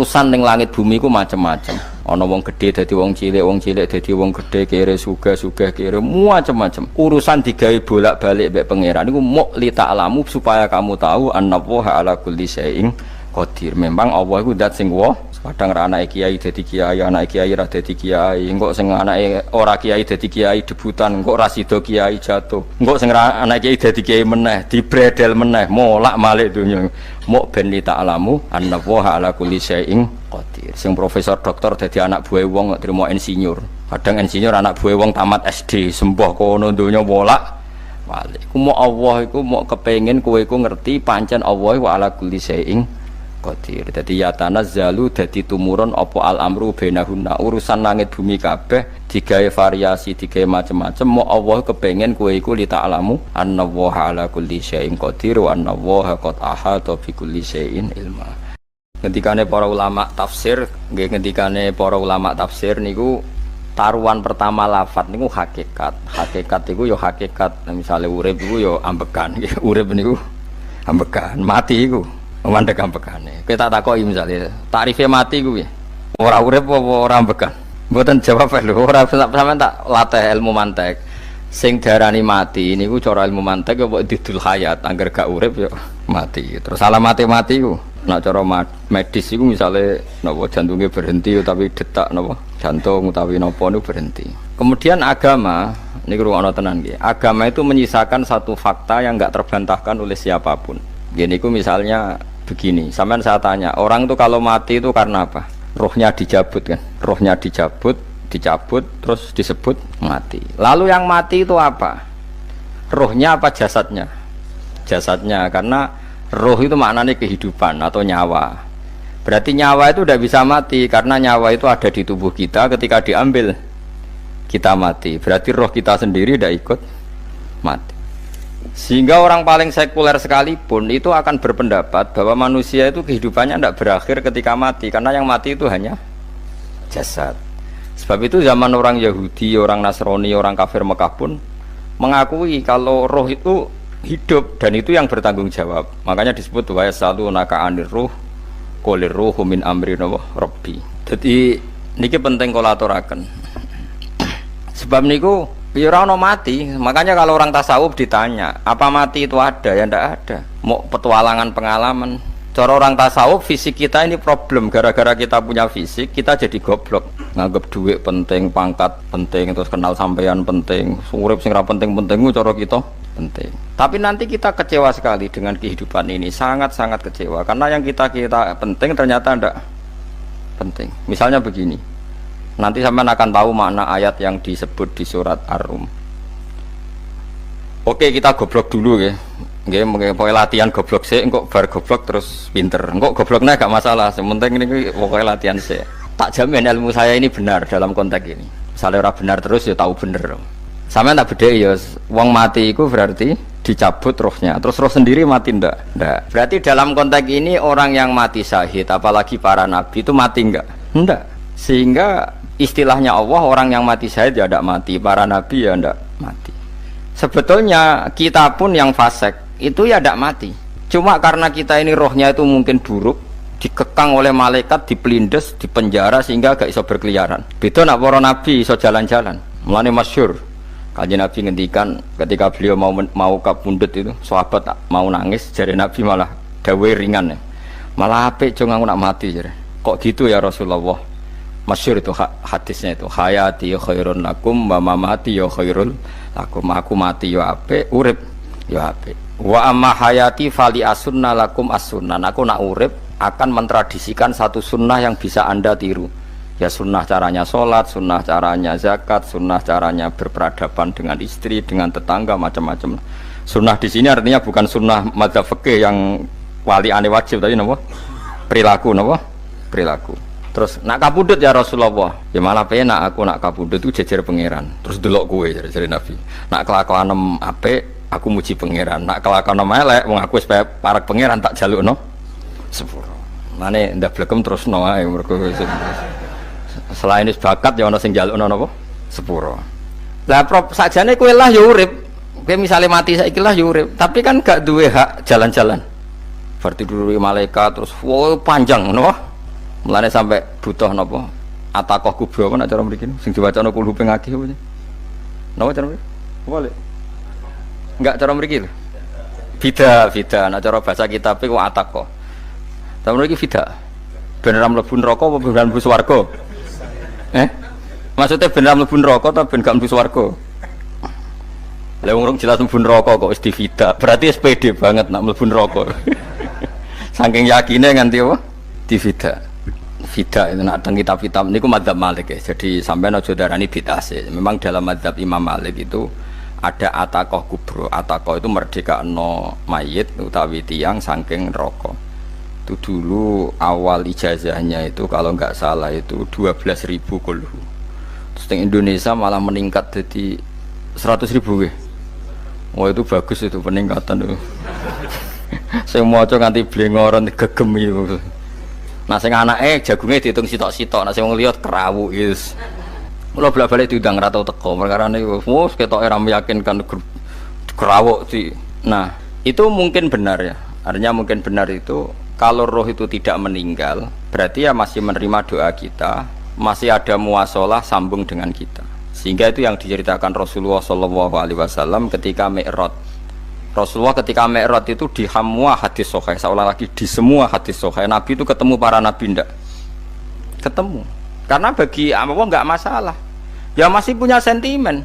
urusan ning langit bumi ku macam-macam. Ana wong gedhe dadi wong cilik dadi wong gedhe, kere sugih kere macam-macam. Urusan digawe bolak-balik mbek pangeran niku muk li ta'lamu supaya kamu tahu annallaha ala kulli syai'in qadir. Memang Allah iku zat sing kadang ra anake kiai dadi kiai, anake kiai ra dadi kiai, engko sing anake ora kiai dadi kiai debutan, engko ra sida kiai jatuh, engko sing anake kiai dadi kiai meneh, dibredel meneh, molak-malik donya. Muk ben li ta'lamu annallaha ala kulli syai'in qadir. Sing profesor doktor dadi anak buah wong kok trimo insinyur. Kadang insinyur anak buah wong tamat SD, sembah kono donya molak-malik. Ku muk Allah iku muk kepengin kowe iku ngerti pancen Allah wa ala kulli syai'in qadir. Dadi ya tanazzalu dadi tumurun apa al-amru bainahunna, urusan langit bumi kabeh digawe variasi, digawe macam-macam. Mo Allah kepengin kowe iku li ta'lamu annallaha ala kulli syai'in qadir wa annallaha qad ahata bi kulli syai'in ilma. Ngendikane para ulama tafsir, nggih ngendikane para ulama tafsir niku taruhan pertama lafat niku hakikat. Hakikat iku ya hakikat. Misale urip iku ya ambekan, nggih. Urip niku ambekan, mati iku mandek ampekane. Kita takoki misalnya, takrife mati kuwi. Ora urip apa ora ambekan? Mboten jawab lho, ora sampean tak latih ilmu mantek. Sing diarani mati niku cara ilmu mantek apa didul hayat, angger gak urip ya mati. Terus alamat mati ku. Nek cara medis iku misale napa jantunge berhenti tapi detak napa jantung utawi napa niku berhenti. Kemudian agama niku ruwono tenan nggih. Agama itu menyisakan satu fakta yang enggak terbantahkan oleh siapapun. Gini ku misalnya begini, sampean saya tanya, orang tuh kalau mati itu karena apa? Rohnya dicabut kan? Rohnya dicabut, terus disebut mati. Lalu yang mati itu apa? Rohnya apa jasadnya? Jasadnya, karena roh itu maknanya kehidupan atau nyawa. Berarti nyawa itu udah bisa mati, karena nyawa itu ada di tubuh kita, ketika diambil kita mati. Berarti roh kita sendiri udah ikut mati. Sehingga orang paling sekuler sekalipun itu akan berpendapat bahwa manusia itu kehidupannya tidak berakhir ketika mati, karena yang mati itu hanya jasad. Sebab itu zaman orang Yahudi, orang Nasrani, orang kafir Mekah pun mengakui kalau roh itu hidup dan itu yang bertanggung jawab. Makanya disebut wa yasalunaka anir ruh qolir ruhu min amri rabbi. Jadi niki penting kula aturaken. Sebab niku ora ono mati, makanya kalau orang tasawuf ditanya, apa mati itu ada? Ya ndak ada. Mau petualangan pengalaman. Cara orang tasawuf fisik kita ini problem, gara-gara kita punya fisik, kita jadi goblok. Nganggep duit penting, pangkat penting, terus kenal sampean penting, urip sing ra penting-penting cara kita penting. Tapi nanti kita kecewa sekali dengan kehidupan ini, sangat-sangat kecewa karena yang kita penting ternyata ndak penting. Misalnya begini. Nanti sampean akan tahu makna ayat yang disebut di surat Ar-Rum. Oke, kita goblok dulu ya. Nggih, pokoke latihan goblok sik, engko bar goblok terus pinter. Engko gobloknya gak masalah, sementing ini pokoke latihan sik. Tak jamin ilmu saya ini benar dalam konteks ini. Misalnya ora benar terus ya tahu bener. Sampean tak bedheki ya, wong mati iku berarti dicabut rohnya. Terus roh sendiri mati ndak? Ndak. Berarti dalam konteks ini orang yang mati syahid, apalagi para nabi itu mati enggak? Ndak. Sehingga istilahnya Allah, orang yang mati syahid ya tidak mati, para nabi ya tidak mati. Sebetulnya kita pun yang fasik itu ya tidak mati, cuma karena kita ini rohnya itu mungkin buruk, dikekang oleh malaikat, dipelindes, dipenjara sehingga gak iso berkeliaran. Beda nak para nabi iso jalan-jalan. Mulane masyhur Kanjeng Nabi ngendikan ketika beliau mau kabundut itu, sahabat mau nangis, jare Nabi malah dawe ringan ya. Malah apik cung aku nak mati jare. Kok gitu ya Rasulullah? Masyhur itu hadisnya itu, hayati khairun lakum wa mamati ya khairul lakum. Aku mati ya apik, urip ya apik. Wa amma hayati fali asunna lakum as-sunnah. Aku nak urip akan mentradisikan satu sunnah yang bisa Anda tiru. Ya sunnah caranya sholat, sunnah caranya zakat, sunnah caranya berperadaban dengan istri, dengan tetangga, macam-macam. Sunnah di sini artinya bukan sunnah madzhab fikih yang wali ane wajib tadi, napa? Perilaku, napa? Perilaku. Terus nak kabudut ya Rasulullah, ya malah penak aku nak kabudut itu jejer pangeran. Terus delok kowe jare Nabi. Nak kelakuan apik aku muji pangeran. Nak kelakuan elek wong aku wis parek pangeran tak jalukno sepuro. Mane ndak blegem terusno ae mergo selain is bakat ya ana sing jalukno napa sepuro. Lah prop sakjane kowe lah ya urip. Kowe misale mati saiki lah ya urip, tapi kan gak duwe hak jalan-jalan. Berarti dulu malaikat terus panjang napa? Mulane sampai butuh napa? Atakoh kubro apa nek cara mriki sing diwacana kulhu ping akeh apa? Napa cara mriki? Apa lek? Enggak cara mriki lho. Fida, nek cara bahasa kitab iku atakoh. Cara mriki fida. Ben ora mlebu neraka apa ben mlebu swarga? Maksudnya ben ora mlebu neraka ta ben gak mlebu swarga? Lah wong jelas mlebu neraka kok wis divida. Berarti SPD banget nak mlebu neraka. Saking yakine nganti apa? Divida. Vida itu nak teng kitab-kitab niku madzhab Malik ya. Jadi sampean aja darani bid'ah sih. Memang dalam madzhab Imam Malik itu ada atakoh kubro. Atakoh itu merdekakno mayit utawi tiyang saking neraka. Itu dulu awal ijazahnya itu kalau nggak salah itu 12.000 kulhu. Terus di Indonesia malah meningkat jadi 100.000 ya. Wah itu bagus itu peningkatan itu. Saya mau coba nganti blengoran gegem itu. Nah sing anake jagunge diitung sitok-sitok, nah sing wong liya kerawu wis. Mula bolak-balik diundang ra tau teko, perkara niku wis ketoke ora meyakinkan kerawuk sih. Nah, itu mungkin benar ya. Artinya mungkin benar itu kalau roh itu tidak meninggal, berarti ya masih menerima doa kita, masih ada muasalah sambung dengan kita. Sehingga itu yang diceritakan Rasulullah SAW ketika Mi'raj. Rasulullah ketika Mi'raj itu di semua hadis sahih, seolah lagi di semua hadis sahih Nabi itu ketemu para nabi ndak? Ketemu. Karena bagi Allah enggak masalah. Ya masih punya sentimen.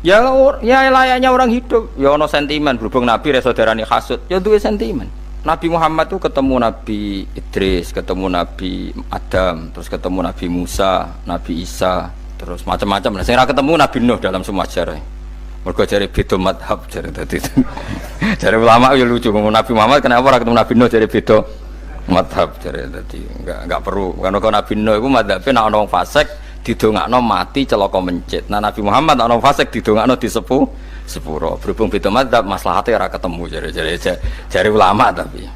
Ya layaknya orang hidup. Ya ono sentimen berhubung Nabi saudarane hasud, ya duwe sentimen. Nabi Muhammad itu ketemu Nabi Idris, ketemu Nabi Adam, terus ketemu Nabi Musa, Nabi Isa, terus macam-macam. Nah, sing ra ketemu Nabi Nuh dalam semua sejarah. Mergo jare beda madhab jare dadi. Jare ulama ya lucu ngomong Nabi Muhammad kenapa ora ketemu Nabi Nuh jare beda madhab jare dadi enggak perlu. Karena kalau Nabi Nuh iku madhabe nek ana wong fasik didongakno mati celaka mencit. Nah Nabi Muhammad ana wong fasik didongakno sepuro. Berhubung beda madhab maslahate ora ketemu jare ulama tapi.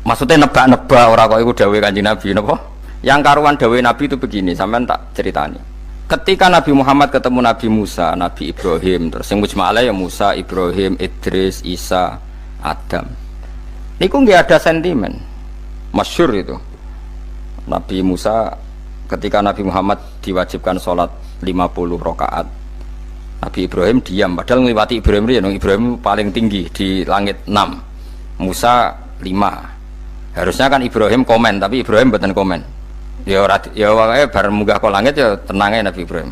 Maksudnya nebak-nebak ora kok iku dawuhe Kanjeng Nabi napa? Yang karuan dawuhe Nabi itu begini, sampean tak ceritani. Ketika Nabi Muhammad ketemu Nabi Musa, Nabi Ibrahim, terus yang mujma'alah ya Musa, Ibrahim, Idris, Isa, Adam. Niku nggak ada sentimen, masyhur itu. Nabi Musa ketika Nabi Muhammad diwajibkan sholat 50 rakaat, Nabi Ibrahim diam, padahal ngliwati Ibrahim paling tinggi di langit 6, Musa 5. Harusnya kan Ibrahim komen, tapi Ibrahim mboten komen. Ya wae bar munggah ke langit ya tenange Nabi Ibrahim.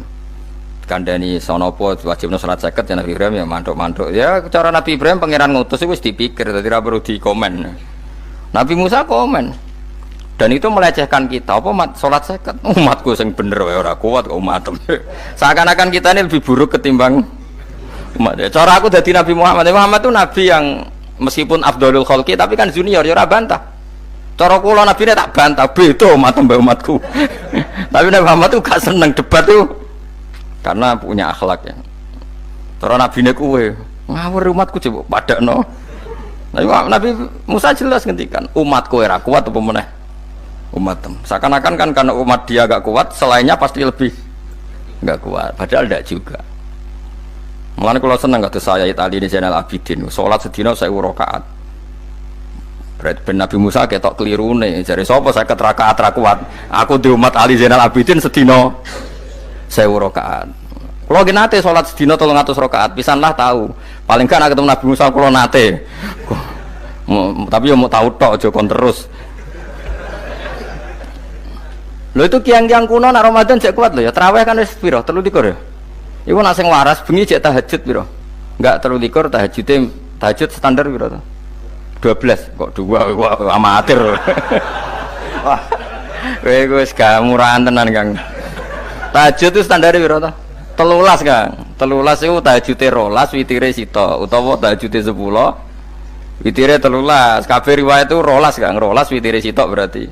Kandhani sonopo wajibna salat 50 ya Nabi Ibrahim ya mantuk-mantuk. Ya cara Nabi Ibrahim pangeran ngutus wis dipikir dadi ora perlu dikomen. Nabi Musa komen. Dan itu melecehkan kita apa salat 50 umatku sing bener wae ora kuat kok umatem. Seakan-akan kita ini lebih buruk ketimbang umat. Cara aku dadi Nabi Muhammad. Muhammad itu nabi yang meskipun afdhalul khalqi tapi kan junior ya ora bantah. Cara kula Nabi tak bantah beda umat mbak umatku. Tapi Nabi Muhammad tuh gak seneng debat tuh karena punya akhlak ya. Cara Nabi ne kuwe ngawur umatku coba padakno. Nabi Musa jelas ngendikan umatku ora kuat apa meneh umatem. Seakan-akan kan karena umat dia gak kuat, selainnya pasti lebih gak kuat. Padahal tidak juga. Mulane kula seneng kata saya Itali di Zainal Abidin. Salat sedina 1000 rakaat. Ben Nabi Musa ketok kelirune jare sapa 50 rakaat ra kuat aku di umat Ali Zainal Abidin sedina 1000 rakaat kula ge nate salat sedina 300 rakaat pisanlah tahu paling kan ketemu Nabi Musa kula nate tapi ya mau tahu tok aja kon terus lho itu kiang-kiang kuno nak Ramadan jek kuat lho ya tarawih kan wis piro 23 ya iku nak sing waras bengi jek tahajud piro enggak 23 tahajud standar piro to 12 kok 2 amatir. Wah. Kowe wis gak murahan tenan Kang. Tahajud itu standare piro to? 13 Kang. 13 iku tahajude 12 witire sita utawa tahajude 10 witire 13. Kabeh riwayat itu 12 Kang. 12 witire sita berarti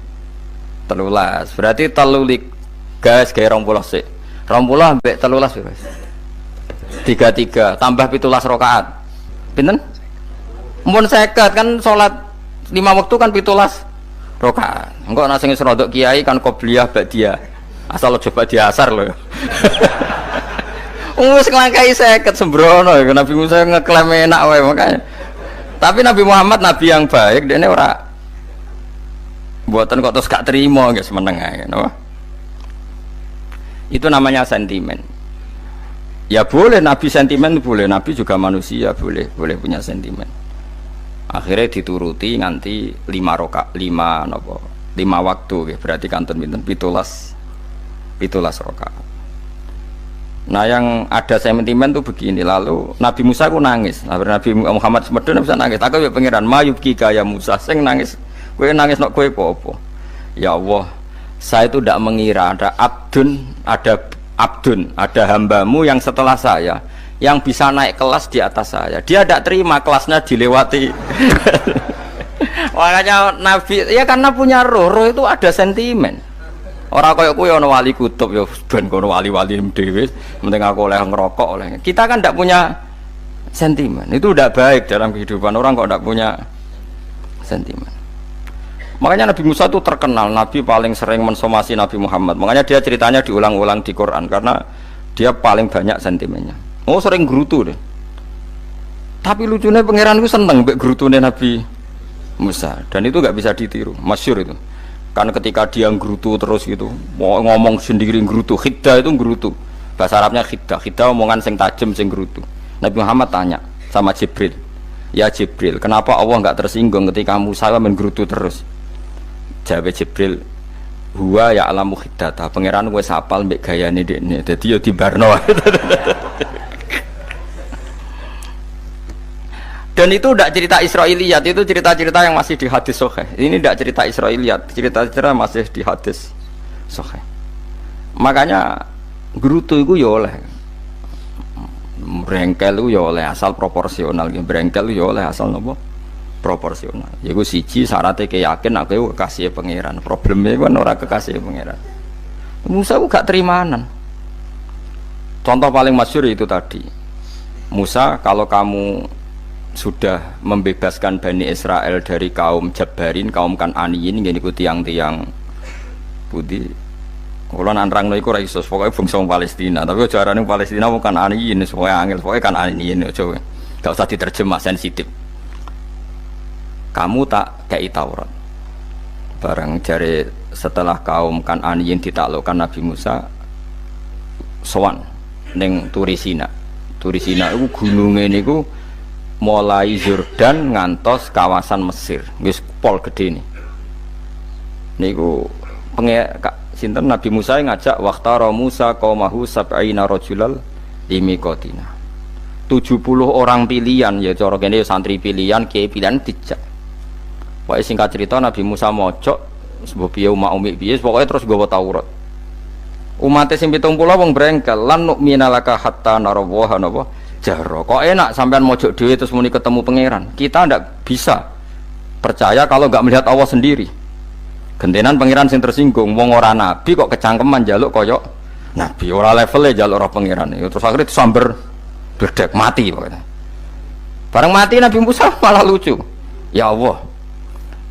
13. Berarti 3 guys gawe 20 sik. 20 ambek 13 wis. 33 tambah 17 rakaat. Pinten? Mun 50 kan sholat 5 waktu kan 17 rakaat. Engko ana sing rodok kiai kan qobliyah ba'diyah. Asal coba diasar lho. Wis nglangkai 50 sembrono Nabi Musa ngeklaim enak wae makanya. Tapi Nabi Muhammad nabi yang baik dene ora Mboten kok terus gak terima nggih semeneng ae napa. Itu namanya sentimen. Ya boleh Nabi sentimen boleh, Nabi juga manusia boleh punya sentimen. Akhirnya dituruti nganti 5 waktu ya, berarti kanton pinten 17 rakaat. Nah yang ada sentimen tuh begini, lalu Nabi Musa ku nangis. Nabi Muhammad semedon bisa nangis. Aku ya pangeran mayubki kaya Musa sing nangis. Kowe nangis nok kowe apa? Ya Allah, saya itu tidak mengira ada abdun, ada hambamu yang setelah saya yang bisa naik kelas di atas saya. Dia tidak terima kelasnya dilewati. Makanya Nabi, ya karena punya roh itu ada sentimen. Orang kaya kuwi ana wali kutub ya ben kono wali-wali dhewe, penting aku oleh ngerokok oleh. Kita kan tidak punya sentimen. Itu tidak baik dalam kehidupan orang kok tidak punya sentimen. Makanya Nabi Musa itu terkenal, Nabi paling sering mensomasi Nabi Muhammad. Makanya dia ceritanya diulang-ulang di Quran karena dia paling banyak sentimennya. Oh sering gerutu deh. Tapi lucunya pangeran itu seneng mbek gerutune Nabi Musa dan itu nggak bisa ditiru, masyhur itu. Kan ketika dia gerutu terus gitu, mau ngomong sendiri gerutu, khiddah itu gerutu. Bahasa Arabnya khiddah omongan sing tajem sing gerutu. Nabi Muhammad tanya sama Jibril, ya Jibril, kenapa Allah nggak tersinggung ketika Musa menggerutu terus? Jawab Jibril, huwa ya alamu khiddata, pangeran wis hafal mbek gayane dekne, dadi ya dibarno. Dan itu tidak cerita Israiliyat, itu cerita-cerita yang masih di hadis sahih. Ini tidak cerita Israiliyat, cerita-cerita masih di hadis sahih. Makanya gerutu itu ya oleh, brengkel itu ya oleh asal proporsional, brengkel itu ya oleh asal nopo proporsional. Yaiku siji syaratnya keyakin aku kekasih pangeran. Problemnya kan orang kekasih pangeran. Musa itu gak terimanan. Contoh paling masyhur itu tadi. Musa, kalau kamu sudah membebaskan Bani Israel dari kaum Jabbarin, kaum Kan'aniyin, ngene iku tiang-tiang putih. Kula nanrangno iku ora iso, pokoke bangsa Palestina, tapi aja arane Palestina bukan Kan'aniyin, pokoke angel, pokoke Kan'aniyin aja. Enggak usah diterjemah sensitif. Kamu tak kei Taurat. Barang jare setelah kaum Kan'aniyin ditaklukkan Nabi Musa sowan ning Turisina. Turisina iku gununge niku mulai Yordan ngantos kawasan Mesir, wis pol gede nih. Niku sinten Nabi Musa yang ngajak waqtara Musa qaumahu sab'ina rajulal limiqatina. 70 orang pilihan ya cara kene santri pilihan, kiai pilihan dijak. Pokoke singkat cerita Nabi Musa mojok sebab piye umat umi piye pokoke terus nggawa Taurat. Umate sing 70 wong brengkel lan nu'mina laka hatta narawaha napa jahro. Kok enak sampean mojok dhewe terus muni ketemu pangeran. Kita ndak bisa percaya kalau nggak melihat Allah sendiri. Gentenan pangeran sing tersinggung, wong ora nabi kok kecangkeman njaluk koyok nabi, ora levelnya njaluk ora pangeran. Ya terus akhirnya disamber bledek mati pokoknya. Bareng mati Nabi Musa malah lucu. Ya Allah,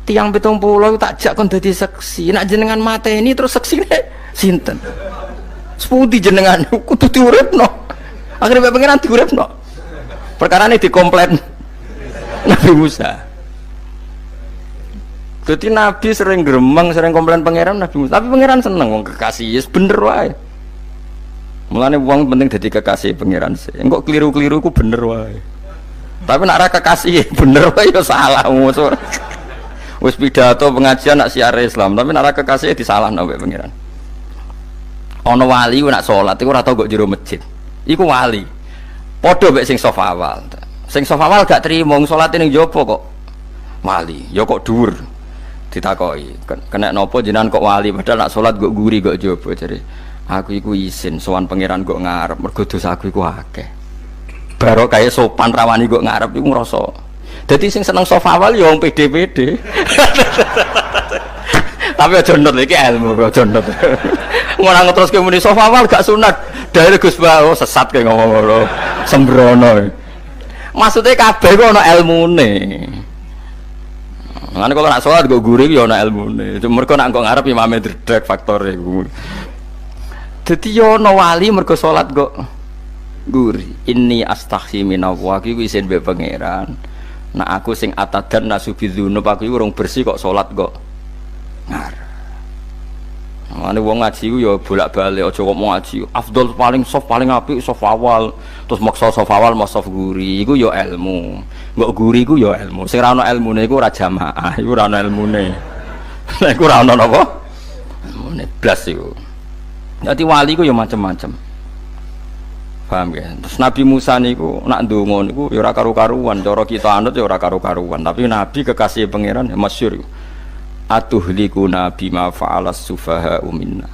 tiang 70 tak jak kon dadi seksi. Nek jenengan mateni terus seksine sinten? Sepundi jenengan kudu diuripno. Akhirnya pangeran diuripno. Perkara ini dikomplain Nabi Musa. Jadi Nabi sering gremeng, sering komplain pangeran Nabi Musa. Tapi pangeran seneng wong kekasih, yes bener wae. Mulane wong penting dadi kekasih pangeran sih. Engko keliru-keliru ku bener wae. Tapi nek ora kekasih bener wae ya salah. Wis pidato pengajian nak siar Islam, tapi nek ora kekasih disalahno mbek pangeran. Ana wali nak salat iku ora tau kok jero masjid. Iku wali. Padha mek sing saf awal. Sing saf awal gak trimo salate ning jaba kok wali. Ya kok dhuwur. Ditakoki, kena napa jenengan kok wali padahal nak salat kok guri kok jaba jare. Aku iku isin sowan pangeran kok ngarep mergo dosa aku iku akeh. Baro kaya sopan rawani kok ngarep iku ngrasa. Dadi sing seneng saf awal ya wong pede-pede. Tapi aja nut iki ilmu aja nut. Ngono terus ke muni saf awal gak sunat. Dari Gus Bawo sesat kayak ngomong ngono, sembrono. Maksudnya kabeh ku ana ilmune. Ngene kok nak salat kok guri ya ana ilmune. Mergo nak kok ngarep imame dredeg faktore iku. Dadi yo ana wali mergo salat kok guri. Inni astaghfi minallah iki isin mbek pangeran. Nak aku sing atadan nasubidzunub aku urung bersih kok salat kok ngarep. Mane wong ngaji ku ya bolak-balik aja kok mau ngaji. Afdol paling soft paling apik soft awal, terus maksa soft awal mau soft guri iku ya ilmu. Mbok guri iku ya ilmu. Sing ora ana ilmune iku ora jamaah, iku ora ana ilmune. Lah iku ora ana napa? Ilmune blas iku. Dadi wali ku ya macam-macam. Paham ya? Terus Nabi Musa niku nak ndonga niku ya ora karu-karuan, cara kita anut ya ora karu-karuan, tapi Nabi kekasih pangeran ya masyhur. Atuhlikuna bima fa'alas sufaha'u minna.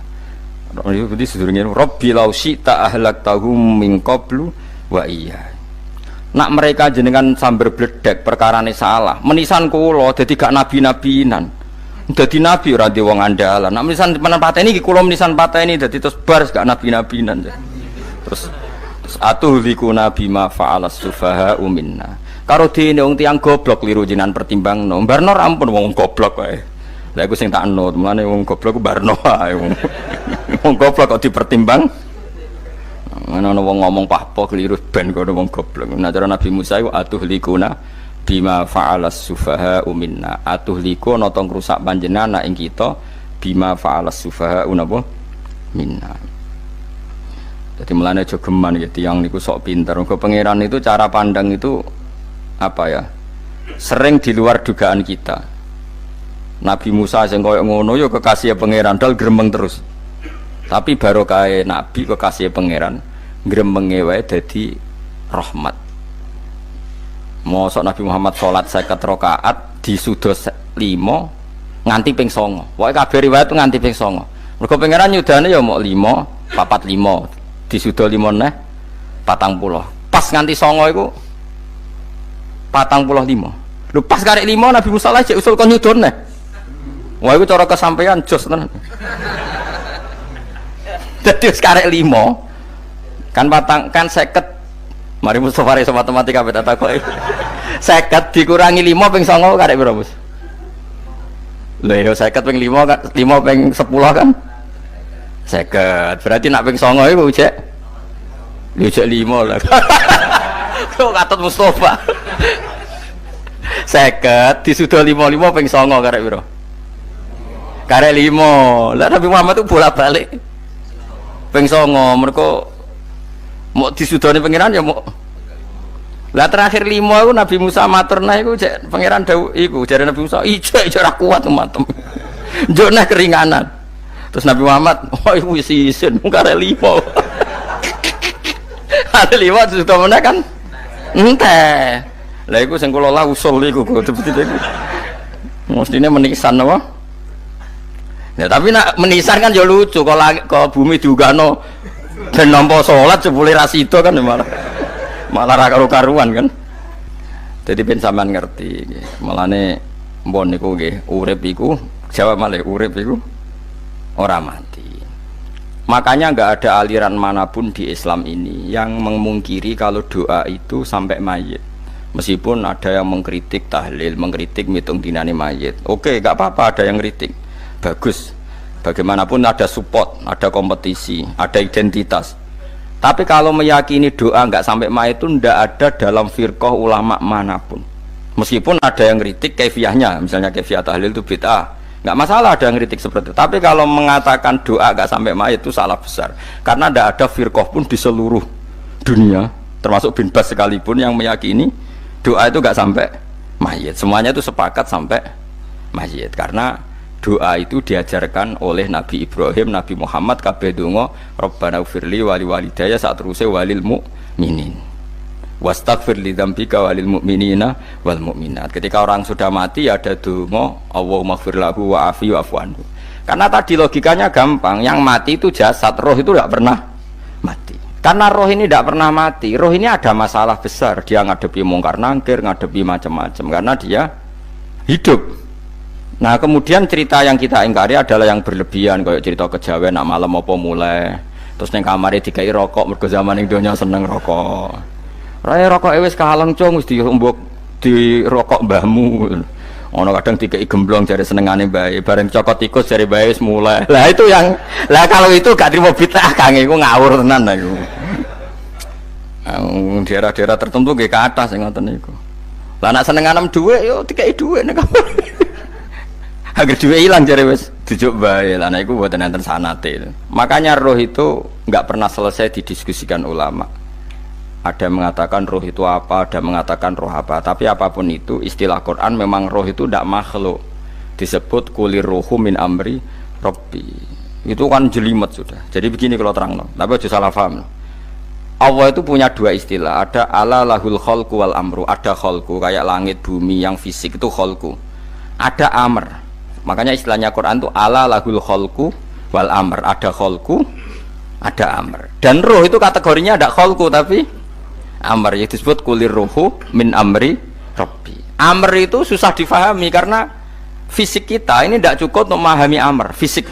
Itu berarti sedurunge Rabbi law syi'ta ahlaktahum min qablu wa iya. Nak mereka jenengan sambar bledek perkarane salah, menisan kula dadi gak nabi-nabinan. Dadi nabi ora di wong andalan. Nak menisan pateni iki kula menisan pateni dadi terus bar gak nabi-nabinan. Terus atuhlikuna bima fa'alas sufaha'u minna. Karo dene wong tiyang goblok liru jenengan pertimbangno. Barno ampun wong goblok wae. Lah iku sing tak anut, mulane wong goblok ku barno ae wong. Wong goblok kok dipertimbang. Ana wong ngomong pahpo keliru ben kok wong goblok. Nah cara Nabi Musa iku atuhlikuna bima fa'alas sufaha'u minna. Atuhliku ana tong rusak panjenengan ing kita bima fa'alas sufaha'u napa minna. Jadi mulane aja geman ya tiyang niku sok pinter. Mergo pangeran itu cara pandang itu apa ya? Sering di luar dugaan kita. Nabi Musa sing koyo ngono ya kekasih pangeran dal gremeng terus. Tapi barokah Nabi kekasih pangeran gremenge wae dadi rahmat. Mosok Nabi Muhammad salat 50 rakaat disuda 5 nganti ping 9. Pokoke kabeh riwayat nganti ping 9. Mergo pangeran nyudane ya mok 5, 4 5 disuda 5 neh 40. Pas nganti 9 iku 45. Lho pas karek 5 Nabi Musa lagi usul kon nyudon neh. Wah itu cara kesampaian jos tenan. Jadi sekarang 5 kan patang kan 50. Mari Mustafa reso matematika beta takok. 50 dikurangi 5 ping 9 karek piro, Bos? Lho ya 50 ping 5 kan 5 ping 10 kan 50. Berarti nak ping 9 iku cek. Lho cek 5 lah. Kok katut Mustafa. 50 disudah 55 ping 9 karek piro? Karek 5. Lah Nabi Muhammad itu bolak-balik. Ping 9 mergo mau disudoni pangeran ya mau. Lah terakhir 5 iku Nabi Musa matur nah iku cek pangeran dawuh iku jare Nabi Musa ijek ora kuat matem. Njuk nah keringanan. Terus Nabi Muhammad oh iku wis isin karek 5. Ada 5 disudah meneh kan enteh. Lah iku sing kula lah usul iku betul-betul iku. Mestine menisan apa? Ya tapi nak menisan kan ya lucu kalau bumi diugano ben nampa salat jebule ra sida kan malah ra karo-karuan kan. Jadi ben sampean ngerti nggih. Mulane mbon niku nggih urip iku jawab malih urip iku ora mati. Makanya enggak ada aliran manapun di Islam ini yang memungkiri kalau doa itu sampai mayit. Meskipun ada yang mengkritik tahlil, mengkritik mitung dinane mayit. Oke, enggak apa-apa ada yang kritik. Bagus. Bagaimanapun ada support, ada kompetisi, ada identitas. Tapi kalau meyakini doa enggak sampai mayit itu enggak ada dalam firqah ulama manapun. Meskipun ada yang kritik kaifiahnya, misalnya kaifiah tahlil itu bid'ah. Enggak masalah ada yang kritik seperti itu. Tapi kalau mengatakan doa enggak sampai mayit itu salah besar. Karena enggak ada firqah pun di seluruh dunia, termasuk bin Bas sekalipun yang meyakini doa itu enggak sampai mayit. Semuanya itu sepakat sampai mayit karena doa itu diajarkan oleh Nabi Ibrahim, Nabi Muhammad kabeh donga Rabbana ufirli wali walidayya saat teruse walil mu'minin wastaghfir li dzambika walil mu'minina wal mu'minat. Ketika orang sudah mati ada donga Allahumma ighfir lahu wa afi wa'fu anhu. Karena tadi logikanya gampang, yang mati itu jasad, roh itu tidak pernah mati. Karena roh ini tidak pernah mati, roh ini ada masalah besar, dia ngadepi mungkar nangkir, ngadepi macam-macam karena dia hidup. Nah kemudian cerita yang kita ingkari adalah yang berlebihan, kayak cerita kejawen nak malam apa mulai terus neng kamar dikai rokok mergo zaman ning donya seneng rokok. Raya rokok wis kaleng cung wis diumbuk di rokok mbahmu. Ono kadang dikai gemblong jare senengane bae, bareng cokot tikus jare bae wis mulai. Lah itu yang lah kalau itu gak trimo bid'ah Kang iku ngawur tenan lha iku. Daerah-daerah tertentu nggih kathah sing ngoten niku. Lah nek senenganem dhuwit yo dikai dhuwit nek Agar duwe ilang jare wis dijuk bae. Lah niku mboten enten sanate. Makanya roh itu enggak pernah selesai didiskusikan ulama. Ada yang mengatakan roh itu apa, ada yang mengatakan roh apa. Tapi apapun itu, istilah Quran memang roh itu tidak makhluk. Disebut kulir ruhu min amri Rabbi. Itu kan jelimet sudah. Jadi begini kalau terang, tapi aja salah paham. Allah itu punya dua istilah. Ada ala lahul khalqu wal amru. Ada khalqu kayak langit bumi yang fisik itu khalqu. Ada amr. Makanya istilahnya Quran itu ala lahul khalqu wal amr. Ada khalqu, ada amr. Dan roh itu kategorinya ada khalqu tapi amr, yang disebut kulir ruhu min amri Rabbi. Amr itu susah difahami karena fisik kita ini tidak cukup untuk memahami amr fisik.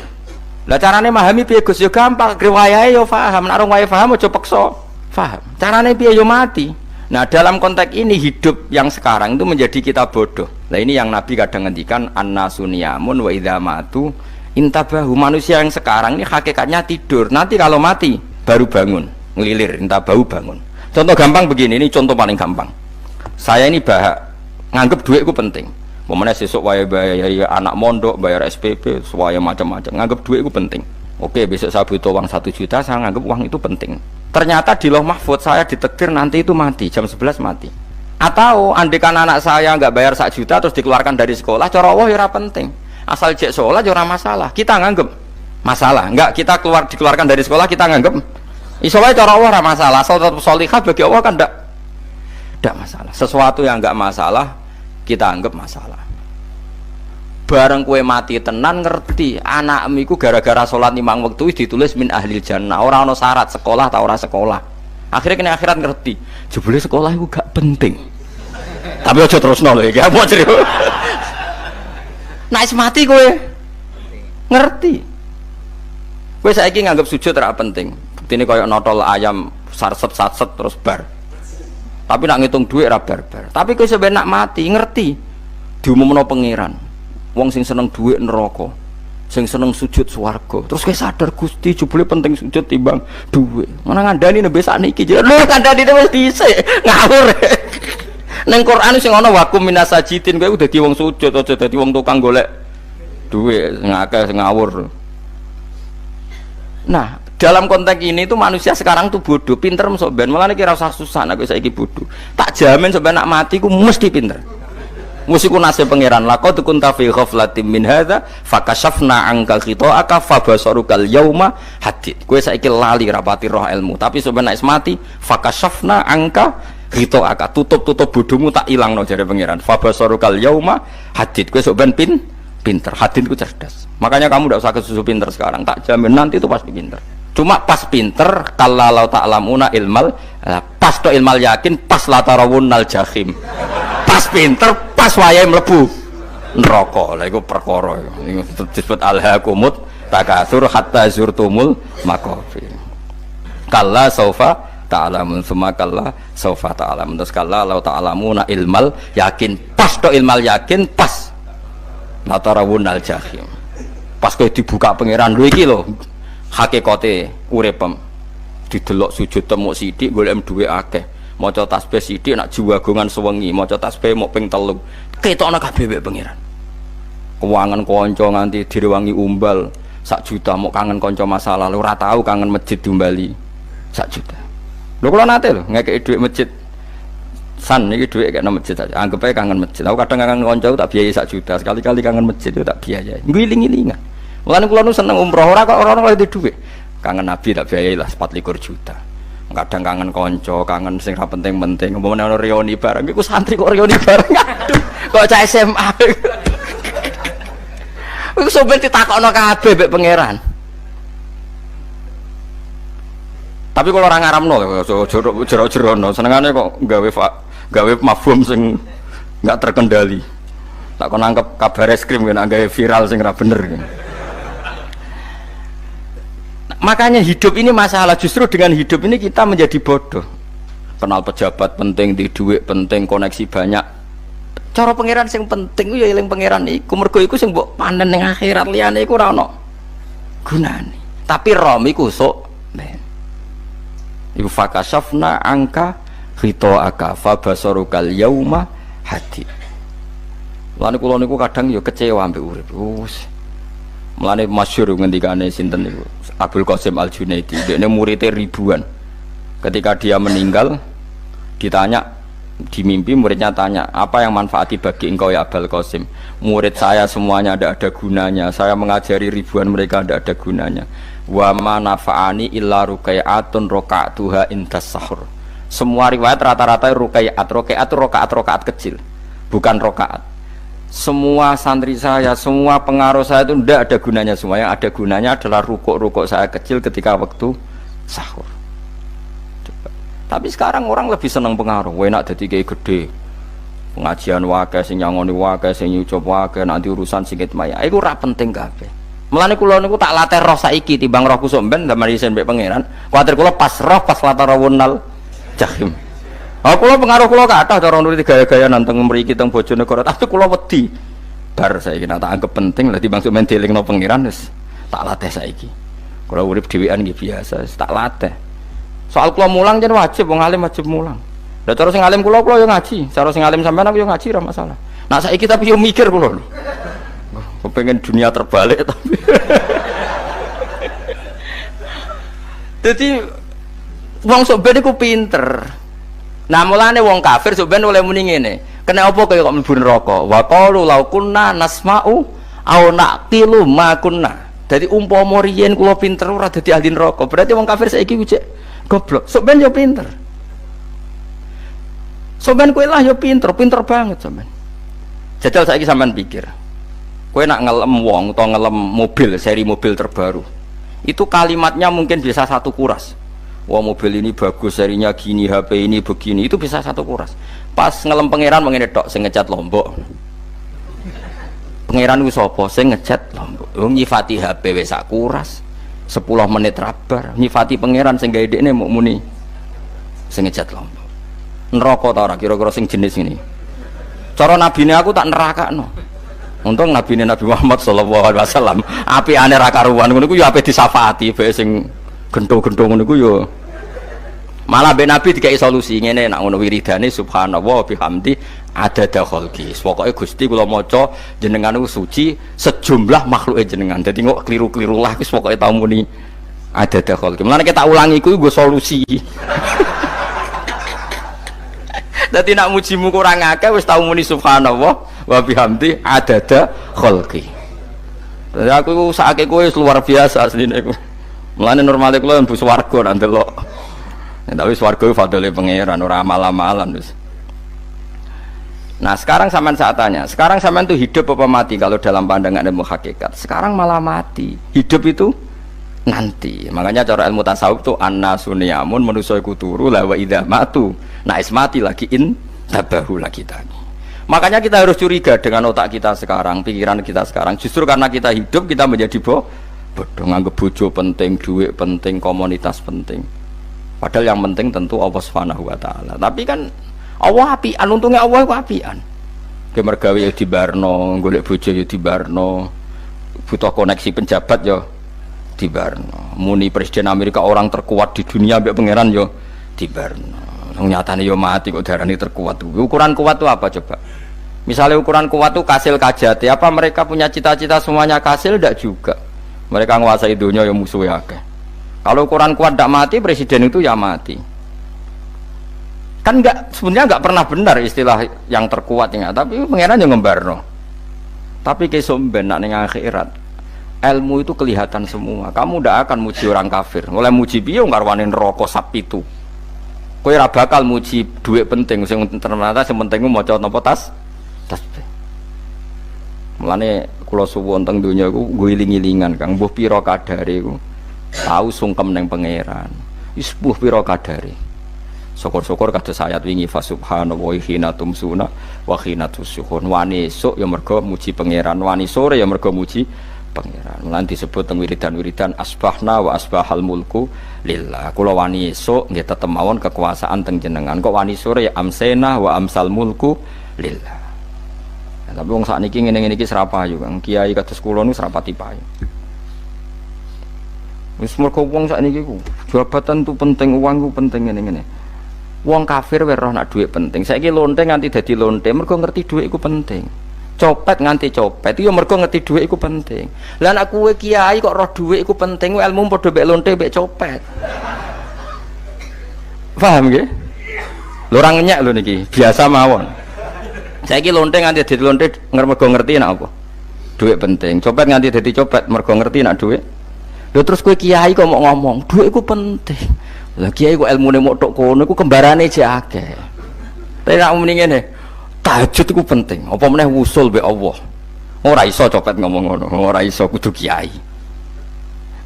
Lah carane memahami piye Gus? Ya gampang, riwayahe yo paham, nek ora wae paham aja paksa paham. Carane piye yo mati. Nah, dalam konteks ini hidup yang sekarang itu menjadi kita bodoh. Nah, ini yang Nabi kadang ngendikan annasuniyamun wa idza matu intabahu. Manusia yang sekarang ini hakikatnya tidur. Nanti kalau mati baru bangun, ngelilir, intabahu bangun. Contoh gampang begini, ini contoh paling gampang. Saya ini nganggep duit itu penting. Momennya sesuk bayar anak mondok, bayar SPP, semuanya macam-macam. Nganggep duit itu penting. Oke, besok saya butuh uang 1 juta, saya nganggep uang itu penting. Ternyata di Lauh Mahfudz saya ditakdir nanti itu mati, jam 11 mati. Atau andikan anak saya nggak bayar 1 juta terus dikeluarkan dari sekolah, cara Allah ya penting. Asal cek sholat ya masalah. Kita nganggep masalah. Enggak, kita dikeluarkan dari sekolah kita nganggep isowa cara Allah masalah. Asal tetap sholihah bagi Allah kan tidak masalah. Sesuatu yang enggak masalah kita anggap masalah. Bareng kue mati tenan ngerti anakmu iku gara-gara sholat 5 waktu ditulis min ahlil jannah. Orang ono syarat sekolah atau orang sekolah. Akhirnya kena akhirat ngerti. Jebule sekolah itu gak penting. Tapi aja terus nol ya, mau cerita. Nah, mati kue ngerti. Kue saiki nganggap sujud ora penting. Ini kayak notol ayam sarset terus bar. Tapi nak ngitung duit ra bar. Tapi kowe sampeyan nak mati ngerti diumumno pangeran. Wong sing seneng duit neraka, sing seneng sujud swarga. Terus kowe sadar Gusti jebule penting sujud timbang duit. Mana ngandani nembe sakniki lho ngandani wis dhisik ngawur. Ning Quran sing ana wakum minasajidin kowe dadi wong sujud aja dadi wong tukang golek duit ngakeh ngawur. Nah, dalam konteks ini itu manusia sekarang tuh bodoh, pinter masuk ben. Malah kira usah susah, nak saiki bodoh. Tak jamin sampai nak mati ku mesti pinter. Mesti ku nasib pangeran. Laqad kunta fi ghaflatin min hadza fakashafna anka khita'aka fabasarukal yauma hadid. Kowe saiki lali rapati roh ilmu, tapi sampai nak mati fakashafna anka khita'aka. Tutup bodohmu tak ilangno jare pangeran. Fabasarukal yauma hadid. Kowe sok ben pinter. Hadid ku cerdas. Makanya kamu tidak usah kesusu pinter sekarang. Tak jamin nanti itu pasti pinter. Cuma pas pinter kalau ta'lamuna ilmal pas to ilmal yakin pas latarawunnal jahim. Pas pinter pas wayahe mlebu neraka. Lha iku perkara iku disebut alhaqumut takatsur hatta zurtumul maqabir. Kalla saufa ta'lamun summa kalla saufa ta'lamun. Terus kalla law ta'lamuna ilmal yakin pas to ilmal yakin pas latarawunnal jahim. Pas kowe dibuka pangeran lho iki lho hakikate uripem didelok sujud temuk sithik golek duwe akeh maca tasbih sithik nak jiwagongan sewengi maca tasbih mok ping 3 ketokno kabeh mek pangeran keuangan kanca nganti direwangi umbal 1 juta mok kangen kanca masa lalu ora tau kangen masjid diumbali 1 juta lho kula nate lho ngekeki dhuwit masjid san iki dhuwit kek nang masjid aja anggap ae kangen masjid aku kadang kangen kanca tak biayai 1 juta sekali-kali kangen masjid itu tak biayai ngiling-ngilingan. Mulane kula nu seneng umroh ora kok ora oleh dhuwit. Kangen Nabi tak biayai lah 24 juta. Kadang kangen kanca, kangen sing ra penting-penting. Umpamane ana reuni bareng iku santri kok reuni bareng. Aduh, kok cah SMA. Iku sampe ditakokno kabeh mbek pangeran. Tapi kalau orang ngaramno jero-jerono senengane kok gawe mafhum sing enggak terkendali. Tak kon nangkep kabar eskrim kan gawe viral sing ra bener. Makanya hidup ini masalah, justru dengan hidup ini kita menjadi bodoh. Kenal pejabat penting, di duit penting, koneksi banyak. Cara pangeran sing penting ya eling pangeran iku, mergo iku sing mbok panen ning akhirat liyane iku ora ono gunane. Tapi rom iku sok ben. Iku fakashafna angka khita'aka fa basarukal yauma hadid. Mulane kula niku kadang ya kecewa ambek urip. Mulane masyhur ngendikane sinten niku Abdul Qasim Al-Junaidi, dekne muridé ribuan. Ketika dia meninggal ditanya di mimpi, muridnya tanya, apa yang manfaati bagi engkau ya Abdul Qasim? Murid saya semuanya tidak ada gunanya, saya mengajari ribuan mereka tidak ada gunanya. Wa ma nafa'ani illa rukai'atun roka'atuha indas sahur. Semua riwayat rata-rata rakaat kecil, bukan rokaat. Semua santri saya, semua pengaruh saya itu tidak ada gunanya semua. Yang ada gunanya adalah rukuk saya kecil ketika waktu sahur. Tapi sekarang orang lebih senang pengaruh, enak jadi kayak gede, pengajian wakai, sing nyangoni wakai, sing nyucup wakai, nanti urusan singkit maya, itu ora penting kabeh. Mulane kula niku tak latih roh saiki timbang roh kusuk ben zaman isen mbek pangeran. Kuwatir kula pas roh pas latarawunal jahim. Kula pengaruh kula kathah cara nuruti gaya-gaya nanteng mriki teng Bojonegoro, tapi kula wedi. Bar saiki nek tak anggap penting lah timbang sampeyan dielingno pangeran wis tak latih saiki. Kula urip dhewean nggih biasa, tak latih. Soal kula mulang jen wajib, wong alim wajib mulang. Lah cara sing alim kula yo ngaji, cara sing alim sampean aku yo ngaji ora masalah. Nah saiki tapi yo mikir kula lho. Kepengen dunia terbalik tapi. Jadi wong sok ben iku pinter. Nah mulane wong kafir sok ben oleh muni ngene. Kena apa kaya kok mlebu neraka? Wa qalu law kunna nasma'u aw naqilu ma kunna. Dadi umpama riyen kula pinter ora dadi ahli neraka. Berarti wong kafir saiki ku cek goblok. Sok ben yo pinter. Sok ben kowe lah yo pinter banget sok ben. Jajal saiki sampean pikir. Kowe nak ngelem wong utawa ngelem mobil, seri mobil terbaru. Itu kalimatnya mungkin bisa satu kuras. Wah mobil ini bagus, serinya gini, HP ini begini, itu bisa satu kuras. Pas ngelem pangeran mengene tok sing ngecat Lombok. Pangeran ku sapa sing ngecat Lombok? Nyifati HP wis sak kuras. 10 menit rabar nyifati pangeran sing gawe dekne muk muni sing ngecat Lombok. Neraka ta ora kira-kira sing jenis ini. Cara nabine aku tak nerakakno. Untung nabine Nabi Muhammad sallallahu alaihi wasallam apikane ra karuan ngono iku ya ape disafaati bae sing gento-gento ngono iku ya. Malah ben Nabi dikai solusi ngene nek ngono wiridane subhanallah bihamdi adada khalqi. Pokoke Gusti kula maca jenengan niku suci sejumlah makhluke jenengan. Dadi kok kliru-kliru lah wis pokoke tau muni adada khalqi. Mulane kita ulangi kuwi nggo solusi. Dadi nek mujimu kurang akeh wis tau muni subhanallah wa bihamdi adada khalqi. Dadi aku sakake kowe luar biasa asline iku. Mulane normale kula mlebu swarga nang delok. Tapi swarga fadhole pangeran ora amal-amalan wis. Nah sekarang sampean saat tanya, sekarang sampean tuh hidup apa mati kalau dalam pandangan ilmu hakikat? Sekarang malah mati. Hidup itu nanti. Makanya cara ilmu tasawuf tuh an-nasuniyamun manusia iku turu la wa idza matu. Nah is mati lagi in tabahu lagi tadi. Makanya kita harus curiga dengan otak kita sekarang, pikiran kita sekarang. Justru karena kita hidup kita menjadi bodoh, nganggep bojo penting, duit penting, komunitas penting. Padahal yang penting tentu Allah Subhanahu wa taala. Tapi kan Allah apian, untungnya Allah itu apian. Ge mergawe ya dibarno, golek bojo ya dibarno. Butuh koneksi penjabat ya dibarno. Muni presiden Amerika orang terkuat di dunia mbek pangeran ya dibarno. Nyatane ya mati kok darani terkuat. Ukuran kuat itu apa coba? Misalnya ukuran kuat itu kasil kajati, apa mereka punya cita-cita semuanya kasil? Tidak juga. Mereka menguasai dunia yang musuhnya akeh. Kalau ukuran kuat tidak mati, presiden itu ya mati. Kan enggak, sebenarnya enggak pernah benar istilah yang terkuat ya, tapi pangeran yang ngembarno. Tapi kesomben nak ning akhirat, ilmu itu kelihatan semua. Kamu tidak akan muji orang kafir. Mulai muji piye ngarwani neraka sapi itu. Kowe ora bakal muji duit penting, sing ternyata sing penting ku maca napa tasbih. Mulane kula suwun teng donya iku ngiling-ilingan Kang, mbuh pira kadare iku. Tahu sungkem neng pangeran. Wis mbuh pira kadare. Syukur-syukur kados ayat wingi fa subhanallahi hina tumsuna wa hina tusyuhun. Wani esuk ya mergo muji pangeran, wani sore ya mergo muji pangeran. Lan disebut teng wiridan-wiridan asbahna wa asbahal mulku lillah. Kula wani esuk nggih tetep mawon kekuasaan teng jenengan. Kok wani sore ya amsena wa amsal mulku lillah. Nah, tapi wong sakniki ngene-ngene iki serapayu Kang. Kiai kados kula niku serapati payu. Wis mergo wong sakniki ku jabatan tu penting, uang ku penting ngene-ngene. Wong kafir wae roh nak dhuwit penting. Saiki lonte nganti dadi lonte mergo ngerti dhuwit iku penting. copet nganti copet itu ya mergo ngerti dhuwit iku penting. Lah nek kowe kiai kok roh dhuwit iku penting, ilmu padha mek lonte mek copet. Paham nggih? Lho ora ngenyek lho niki, biasa mawon. Saiki lonte nganti dadi lonte mergo ngerti nek apa? Dhuwit penting. Copet nganti dadi copet mergo ngerti nek dhuwit. Lho terus kowe kiai kok mau ngomong, dhuwit iku penting. Lah kiai kok ilmune mok tok kono iku kembarane jek akeh. Tapi nek muni ngene, tahajud iku penting. Apa meneh wusul mbek Allah. Ora iso copet ngomong ngono, ora iso kudu kiai.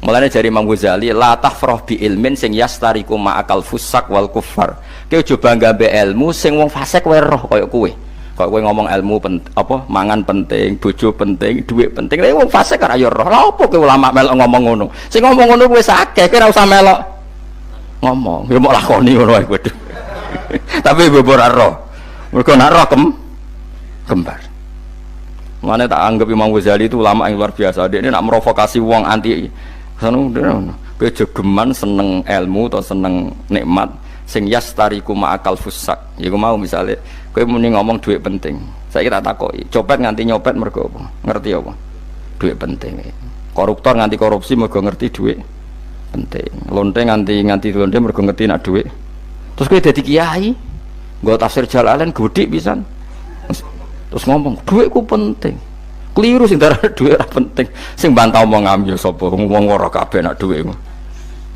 Mulane jari Imam Ghazali, la tafrah bi ilmin sing yastariku ma'akal fusak wal kufar. Kowe aja bangga mbek ilmu sing wong fasik wae roh kaya kowe. Kok kowe ngomong ilmu apa mangan penting, bojo penting, dhuwit penting. Lah wong fasik ora ya roh. Lah opo kowe ulama melok ngomong ngono? Sing ngomong ngono wis akeh, kowe ora usah melok ngomong. Ya mok lakoni ngono wae kowe. Tapi bobor roh. Mergo nak roh kembar. Mana tak anggap Imam Ghazali itu ulama yang luar biasa. Dia ini nak merovokasi wong anti sanu kejegeman seneng ilmu atau seneng nikmat sing yastariku ma'akal fusak. Ya aku mau misalnya kowe muni ngomong duit penting. Saya kira takoki, copet nganti nyopet mergo apa? Ngerti apa? Duit penting. Koruptor nganti korupsi mergo ngerti duit penting. Lonte nganti lonte mergo ngerti nak duit. Terus kowe dadi kiai, nggo tafsir Jalalain godik pisan. Terus ngomong, duitku penting. Keliru sing darah duit ora penting. Sing bantah omong ambil sapa ngomong ora kabeh nak duitmu.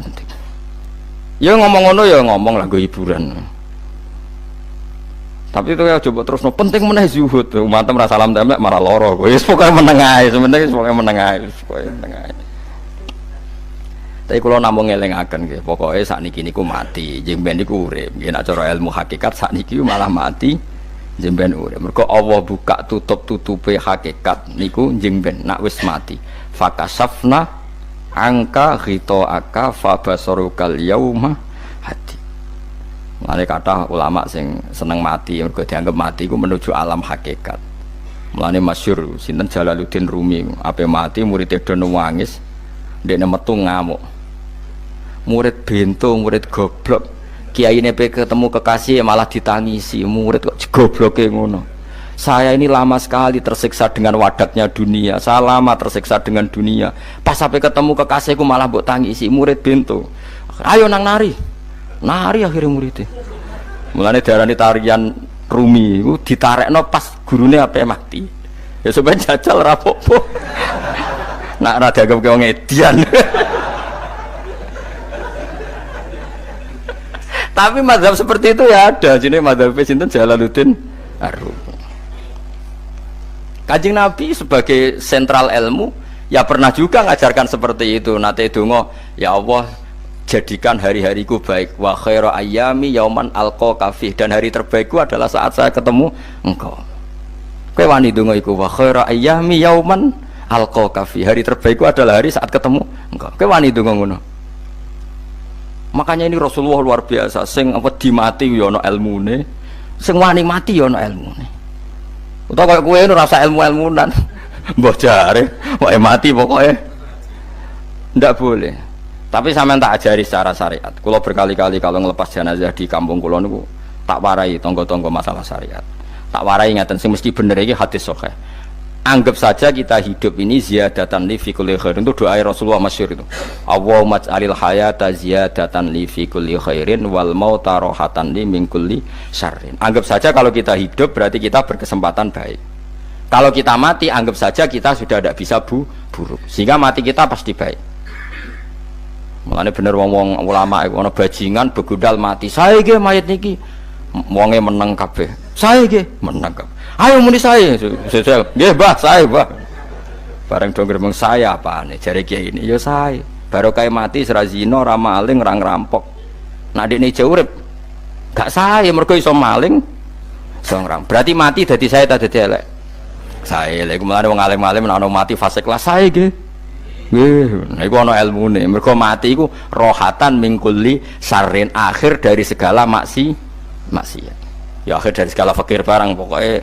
Penting. Ya ngomong ngono ya ngomong lah nggo hiburan. Tapi itu ya coba terus no penting meneh zuhud. Umat merasa salam templek marah loro. Wis pokoke meneng ae, sebenarnya pokoke meneng ae, pokoke meneng ae. Tapi kalau namung ngelingaken nggih, pokoke sakniki niku mati, jemben niku urip. Nggih nek cara ilmu hakikat sakniki malah mati. Jemben urip. Mergo Allah buka tutup-tutupe hakikat niku jemben nak wis mati. Fakasafna angka ghitaaka fabasarukal yauma hadi. Mulane kata ulama sing seneng mati mergo dianggap mati iku menuju alam hakikat. Mulane masyhur sinten Jalaluddin Rumi, ape mati murid do nangis, ndekne metu ngamuk. Murid bento, murid goblok. Kiai ini ketemu kekasih malah ditangisi, murid kok gobloke ngono. Saya ini lama sekali tersiksa dengan wadaknya dunia, saya lama tersiksa dengan dunia. Pas sampai ketemu kekasihku malah mbok tangisi, murid bento. Ayo nang nari, nari akhirnya muridnya. Mulane diarani tarian Rumi, ditarekno pas gurune ape mati. Ya supaya jajal rapopo. Nak ora dianggap wong edian. Tapi mazhab seperti itu ya ada. Jadi mazhab sinten Jalaluddin Ar-Rumi. Kanjeng Nabi sebagai sentral ilmu ya pernah juga ngajarkan seperti itu. Nate donga, ya Allah jadikan hari-hariku baik. Wa khairu ayyami yauman alqa kafih, dan hari terbaikku adalah saat saya ketemu engkau. Kowe wani donga iku wa khairu ayyami yauman alqa kafih. Hari terbaikku adalah hari saat ketemu engkau. Kowe wani donga ngono. Makanya ini Rasulullah luar biasa, sing apa dimati ya ana ilmune, sing wani mati ya ana ilmune. Utawa kaya kowe ora rasa ilmu-ilmunan. Mbah jare, wae mati pokoke. Ndak boleh. Tapi sampean tak ajari secara syariat. Kula berkali-kali kalau ngelepas jenazah di kampung kula niku tak warai tangga-tangga masalah syariat. Tak warai ngaten sing mesti bener iki hadis sahih. Anggap saja kita hidup ini ziyadatan li fi kulli khairin, itu doa Rasulullah masyhur itu. Allahumma ij'alil hayata ziyadatan li fi kulli khairin wal mauta rahatan li min kulli syarrin. Anggap saja kalau kita hidup berarti kita berkesempatan baik. Kalau kita mati anggap saja kita sudah tidak bisa buruk. Sehingga mati kita pasti baik. Mulane bener wong-wong ulama iku ana bajingan begudal mati. Saya nggih mayit niki wonge meneng kabeh. Saya nggih meneng kabeh. Ayo muni saya, nggih Mbah, saya Mbah. Bareng dong gremeng saya apane jare kiai ini, ya saya. Baru kayak mati sira zina, ora maling, ora ngerampok. Nek dekne jauh urip, gak saya mergo iso maling, iso ngerampok. Berarti mati dadi saya ta dadi elek. Saya lek mulane wong alim-alim nek ana mati fase kelas saya nggih. Nggih, niku ana ilmune. Mergo mati iku rohatan mingkuli sarin, akhir dari segala maksiat. Ya akhir dari segala fakir barang pokoknya.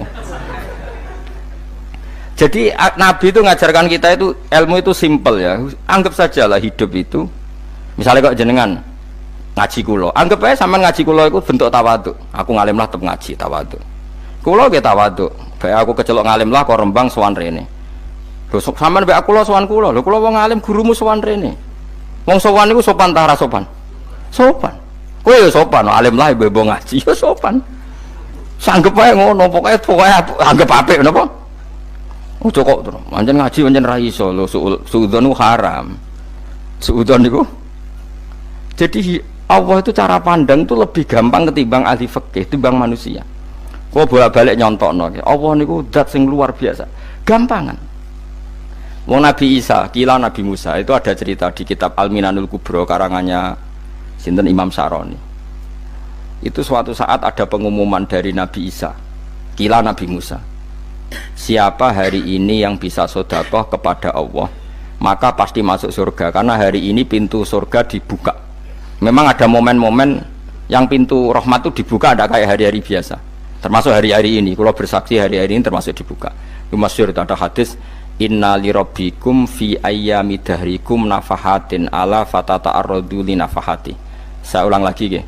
Jadi Nabi itu ngajarkan kita itu ilmu itu simpel ya. Anggap saja lah hidup itu. Misalnya kok jenengan ngaji kulo, anggap aja sama ngaji kulo itu bentuk tawaduk. Aku ngalim lah tetap ngaji tawaduk. Kulo ge tawaduk. Bae aku kecelok ngalim lah kok Rembang sowan rene. Lho sampean mbek aku lho sowan kula. Lho kula wong alim gurumu sowan rene. Wong sowan niku sopan ta ora sopan? Sopan. Kowe ya sopan, alim lah ibu ngaji ya sopan. Sanggep ae ngono, pokoke anggap apik napa? Ojo kok terus. Pancen ngaji pancen ra iso lho suudzon haram. Suudzon niku. Jadi Allah itu cara pandang itu lebih gampang ketimbang ahli fikih, ketimbang manusia. Kok bolak-balik nyontokno. Allah niku zat sing luar biasa. Gampangan. Wong Nabi Isa, kila Nabi Musa itu ada cerita di kitab Al-Minanul Kubro karangannya sinten Imam Saroni. Itu suatu saat ada pengumuman dari Nabi Isa, kila Nabi Musa. Siapa hari ini yang bisa sedekah kepada Allah, maka pasti masuk surga karena hari ini pintu surga dibuka. Memang ada momen-momen yang pintu rahmat itu dibuka, ada kayak hari-hari biasa. Termasuk hari-hari ini, kalau bersaksi hari-hari ini termasuk dibuka. Itu masyhur, ada hadis inna lirabbikum fi ayyami dahrikum nafahatin ala fatata'arradu li nafahati. Saya ulang lagi ya.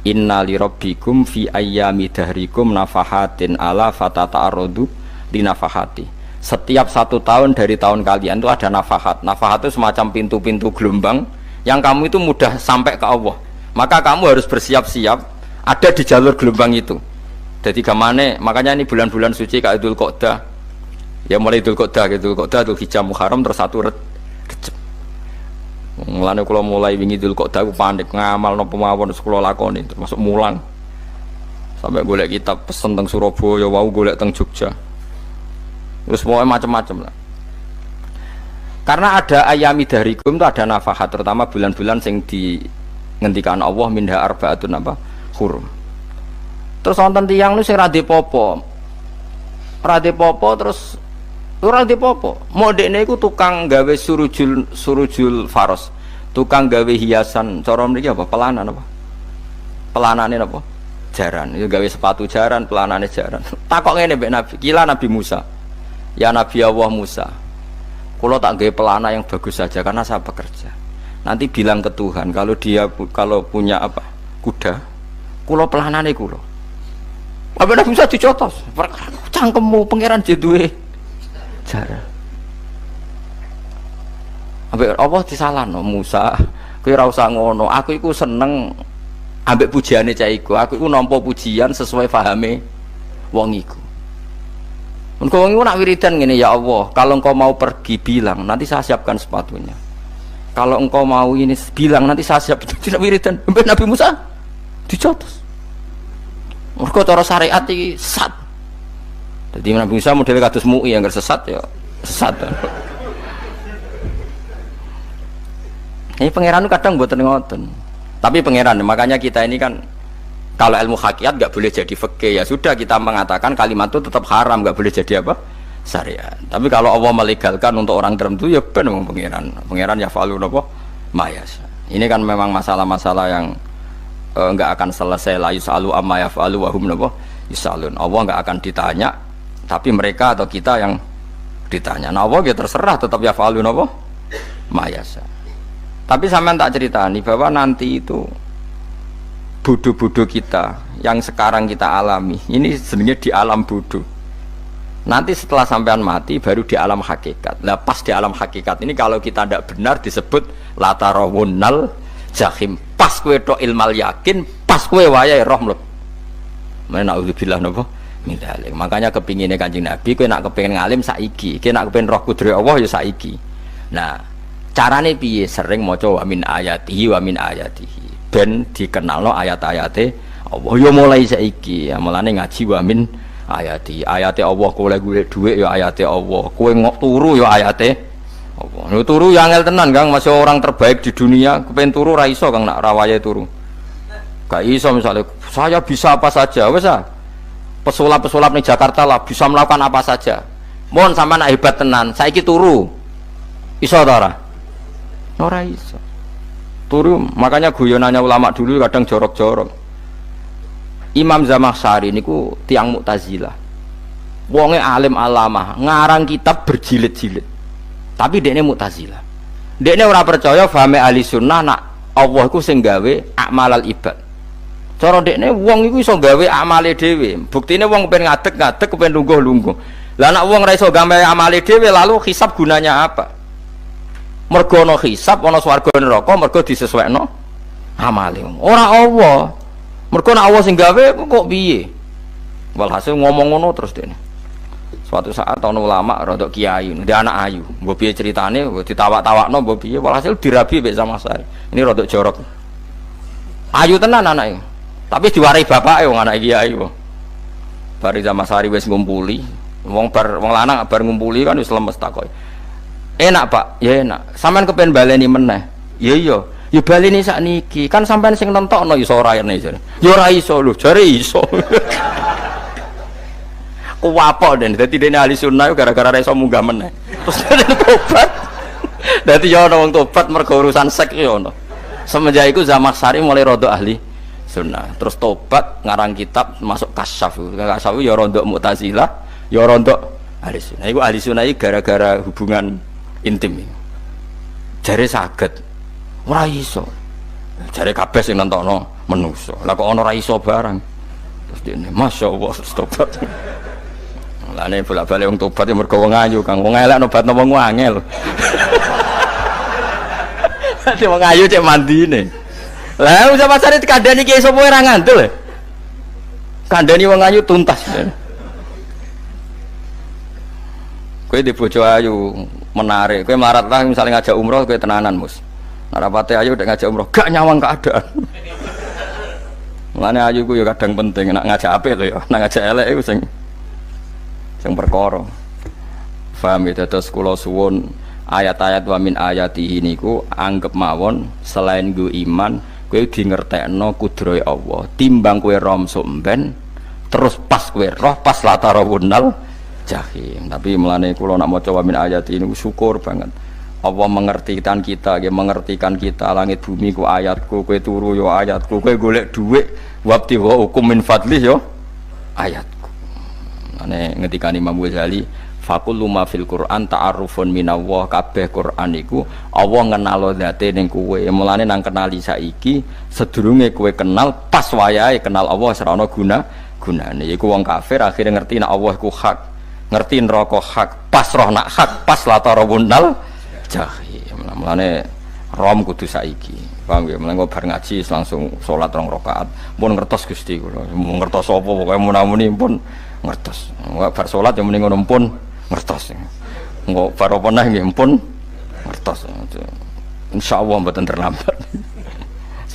Inna lirabbikum fi ayyami dahrikum nafahatin ala fatata'arradu li nafahati. Setiap 1 tahun dari tahun kalian itu ada nafahat. Nafahat itu semacam pintu-pintu gelombang yang kamu itu mudah sampai ke Allah. Maka kamu harus bersiap-siap ada di jalur gelombang itu. Jadi kemana? Makanya ini bulan-bulan suci kayak Dzul Qa'dah. Ya mulai Dzul Qa'dah, Dzul Hijjah, Muharram terus 1 Rejab. Mulane kula mulai wingi Dzul Qa'dah aku panik ngamal napa mawon kula lakoni termasuk mulang. Sampai golek kitab pesen teng Surabaya, wau golek teng Jogja. Terus pokoknya macam-macam lah. Karena ada ayami darikum itu ada nafahat, terutama bulan-bulan sing dingendikan Allah minha arbaatun apa hurum. Terus wonten tiyang nu sing ra dipopo. Ra dipopo terus ora dipopo. Modekne iku tukang gawe surujul faros. Tukang gawe hiasan cara mriki apa? Pelanan apa? Pelanane apa? Jaran. Itu gawe sepatu jaran, pelanane jaran. Takok ngene mbek Nabi, kila Nabi Musa. Ya Nabi Allah Musa, kalau tak gawe pelana yang bagus saja karena saya bekerja. Nanti bilang ke Tuhan kalau dia punya apa kuda, kulo pelanane kulo. Apa Nabi Musa dicotos? Cangkemmu pangeran jeduwe jaran. Ambek Allah disalahno Musa, kowe ora usah ngono. Aku iku seneng ambek pujiane cah iku. Aku iku nampa pujian sesuai pahame wong iku. Engkau nak wiridan gini, ya Allah, kalau engkau mau pergi bilang, nanti saya siapkan sepatunya. Kalau engkau mau ini bilang, nanti saya siap. Tidak wiridan. Nabi Musa dicotos. Engkau cara syariat ini sesat. Jadi Nabi Musa model kados MUI yang sesat ya sesat. Ini pangeran kadang buat ngoten. Tapi pangeran, makanya kita ini kan kalau ilmu hakikat nggak boleh jadi fikih, ya sudah kita mengatakan kalimat itu tetap haram, nggak boleh jadi apa syariat. Tapi kalau Allah melegalkan untuk orang tertentu ya benar pangeran ya falu nopo mayas. Ini kan memang masalah-masalah yang nggak akan selesai. La yusalu amma yafalu wa hum nopo yusalun. Allah nggak akan ditanya, tapi mereka atau kita yang ditanya. Nah Allah ya terserah tetap ya falu nopo mayas. Tapi sampean tak ceritani bahwa nanti itu bodoh-bodoh kita yang sekarang kita alami ini sebenarnya di alam bodoh. Nanti setelah sampean mati baru di alam hakikat. Nah pas di alam hakikat ini kalau kita tidak benar disebut latarawunnal jahim. Pas kue tok ilmal yakin, pas kue wayai roh mleb. Mana naudzubillah napa min dzalik. Makanya kepinginnya Kanjeng Nabi kue nak kepengin ngalim saiki, kue nak kepengin roh kudri Allah ya saiki. Nah carane piye? Sering maca wa min ayatihi wa min ayatihi. Ben dikenalno ayat-ayate Allah ya mulai saiki ya mulane ngaji wa min ayati Allah kowe golek dhuwit ya ayate Allah kowe ngok turu ya ayate Allah lho turu ya angel tenan Kang masih orang terbaik di dunia kepen turu ra iso Kang nak rawaye turu gak iso misalnya saya bisa apa saja wis ah pesulap-pesulap ning Jakarta lah bisa melakukan apa saja mohon sama nak hebat tenan saiki turu iso ta ora iso turu. Makanya guyonannya ulama dulu kadang jorok-jorok. Imam Zamakhsyari niku tiang Mu'tazilah. Wonge alim alamah, ngarang kitab berjilid-jilid. Tapi dekne Mu'tazilah. Dekne ora percaya fahame ahli sunnah nak Allah iku sing gawe akmalal ibad. Cara dekne wong iku iso gawe amale dhewe. Buktine wong kepen ngadeg-ngadeg, kepen lungguh-lungguh. Lah nek wong ora iso gawe amale dhewe lalu hisab gunanya apa? Mergo ana hisab, ana swarga neraka, mergo disesuaikno amale. Ora Allah. Mergo nek Allah sing gawe kok piye? Walhasil ngomong ngono terus dekne. Suatu saat ana ulama rodok kiai, dia anak ayu. Mbok piye ceritane, ditawak-tawakno mbok piye, walhasil dirabi mek Zamasari. Ini rodok jorok. Ayu tenan anake. Tapi diwarai bapake wong anak kiai kok. Bar Zamasari wis ngumpuli, wong lanang bar ngumpuli kan wis lemes takoki. Enak Pak, ya enak. Sampeyan kepen baleni meneh. Ya iya. Ya baleni sakniki. Kan sampeyan sing nentokno iso ora rene jare. Ya ora iso lho, jare iso. Kuwapok den, dadi dene ahli sunnah gara-gara iso munggah meneh. Terus dene tobat. Dadi ya ana wong tobat mergo urusan seks ya ana. Semenjak iku Zamasari mulai rodok ahli sunnah. Terus tobat ngarang kitab masuk kasyaf. Kasyaf ya rodok Mu'tazilah, ya rodok ahli sunnah. Iku ahli sunnah iki gara-gara hubungan intim. Jare saged. Ora iso. Jare kabeh sing nentokno menungso. Lah kok ana ora iso barang. Terus dene masyaallah tobat. Lane bolak-balik wong tobat ya mergo wong ayu, Kang. Wong elek nobatno wong angel. Dadi wong ayu cek mandine. Lah usah pasare dikandani ki sapa ora ngandel. Kandani wong ayu tuntas. Kowe di bojo ayu menarik, kowe melarat lah misalnya ngajak umroh kowe tenanan mus. Narapate ayu udah ngajak umroh gak nyawang keadaan. Mulane ayu ku ya kadang penting nek ngajak apik to ya, nek ngajak elek iku sing perkara. Paham ya, terus kula suwun ayat-ayat wa min ayatihi niku anggap mawon selain nggo iman kowe di ngertekno kudrohe Allah timbang kowe rom somben terus pas kowe roh pas latarawunal jahim. Tapi mulane kula nak maca wa min ayatihi niku syukur banget Allah mengertikan kita, mengertikan kita langit bumi ku ayatku, kowe turu yo ayatku, kowe golek dhuwit wabti wa hukum min fadli yo ayatku. Ane ngendikane Imam Ghazali faqullu ma fil Qur'an ta'arufun minallah, kabeh Qur'an iku Allah ngenalo zate ning kowe. Mulane nang kenali saiki sedurunge kowe kenal pas wayahe kenal Allah ora ana gunane. Iku wong kafir akhire ngerti nek Allah iku hak, ngerti neraka hak, pas roh nak hak, pas latarawunal jahim. Mulane rom kudu saiki. Paham ya? Mulane bar ngaji langsung salat 2 rakaat. Mun ngertos Gusti kula. Mun ngertos apa pokoke munamuni pun ngertos. Enggak bar salat ya mending ngono pun ngertos. Enggak bar apa neh nggih pun ngertos. Insyaallah mboten terlambat.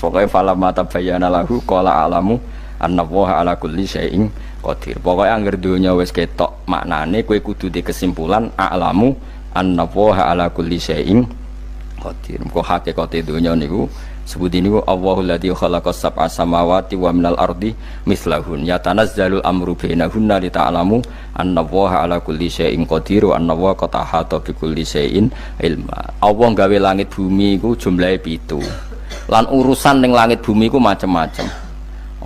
Pokoke fala mata bayana lahu qala alamu annallaha ala kulli syai'in qadir. Pokoke anggere donya wis ketok maknane kowe kudu di kesimpulan alamu annallaha ala kulli syai'in qadir. Kok hakikate donya niku sebuti niku Allahul ladzi khalaqas sab'a samawati wa minal ardi mislahun yatanazzalul amru bainahunna lita'lamu annallaha ala kulli syai'in qadir wa annallaha qad ahata bi kulli syai'in ilma. Allah gawe langit bumi iku jumlahe 7. Lan urusan ning langit bumi iku macam-macam.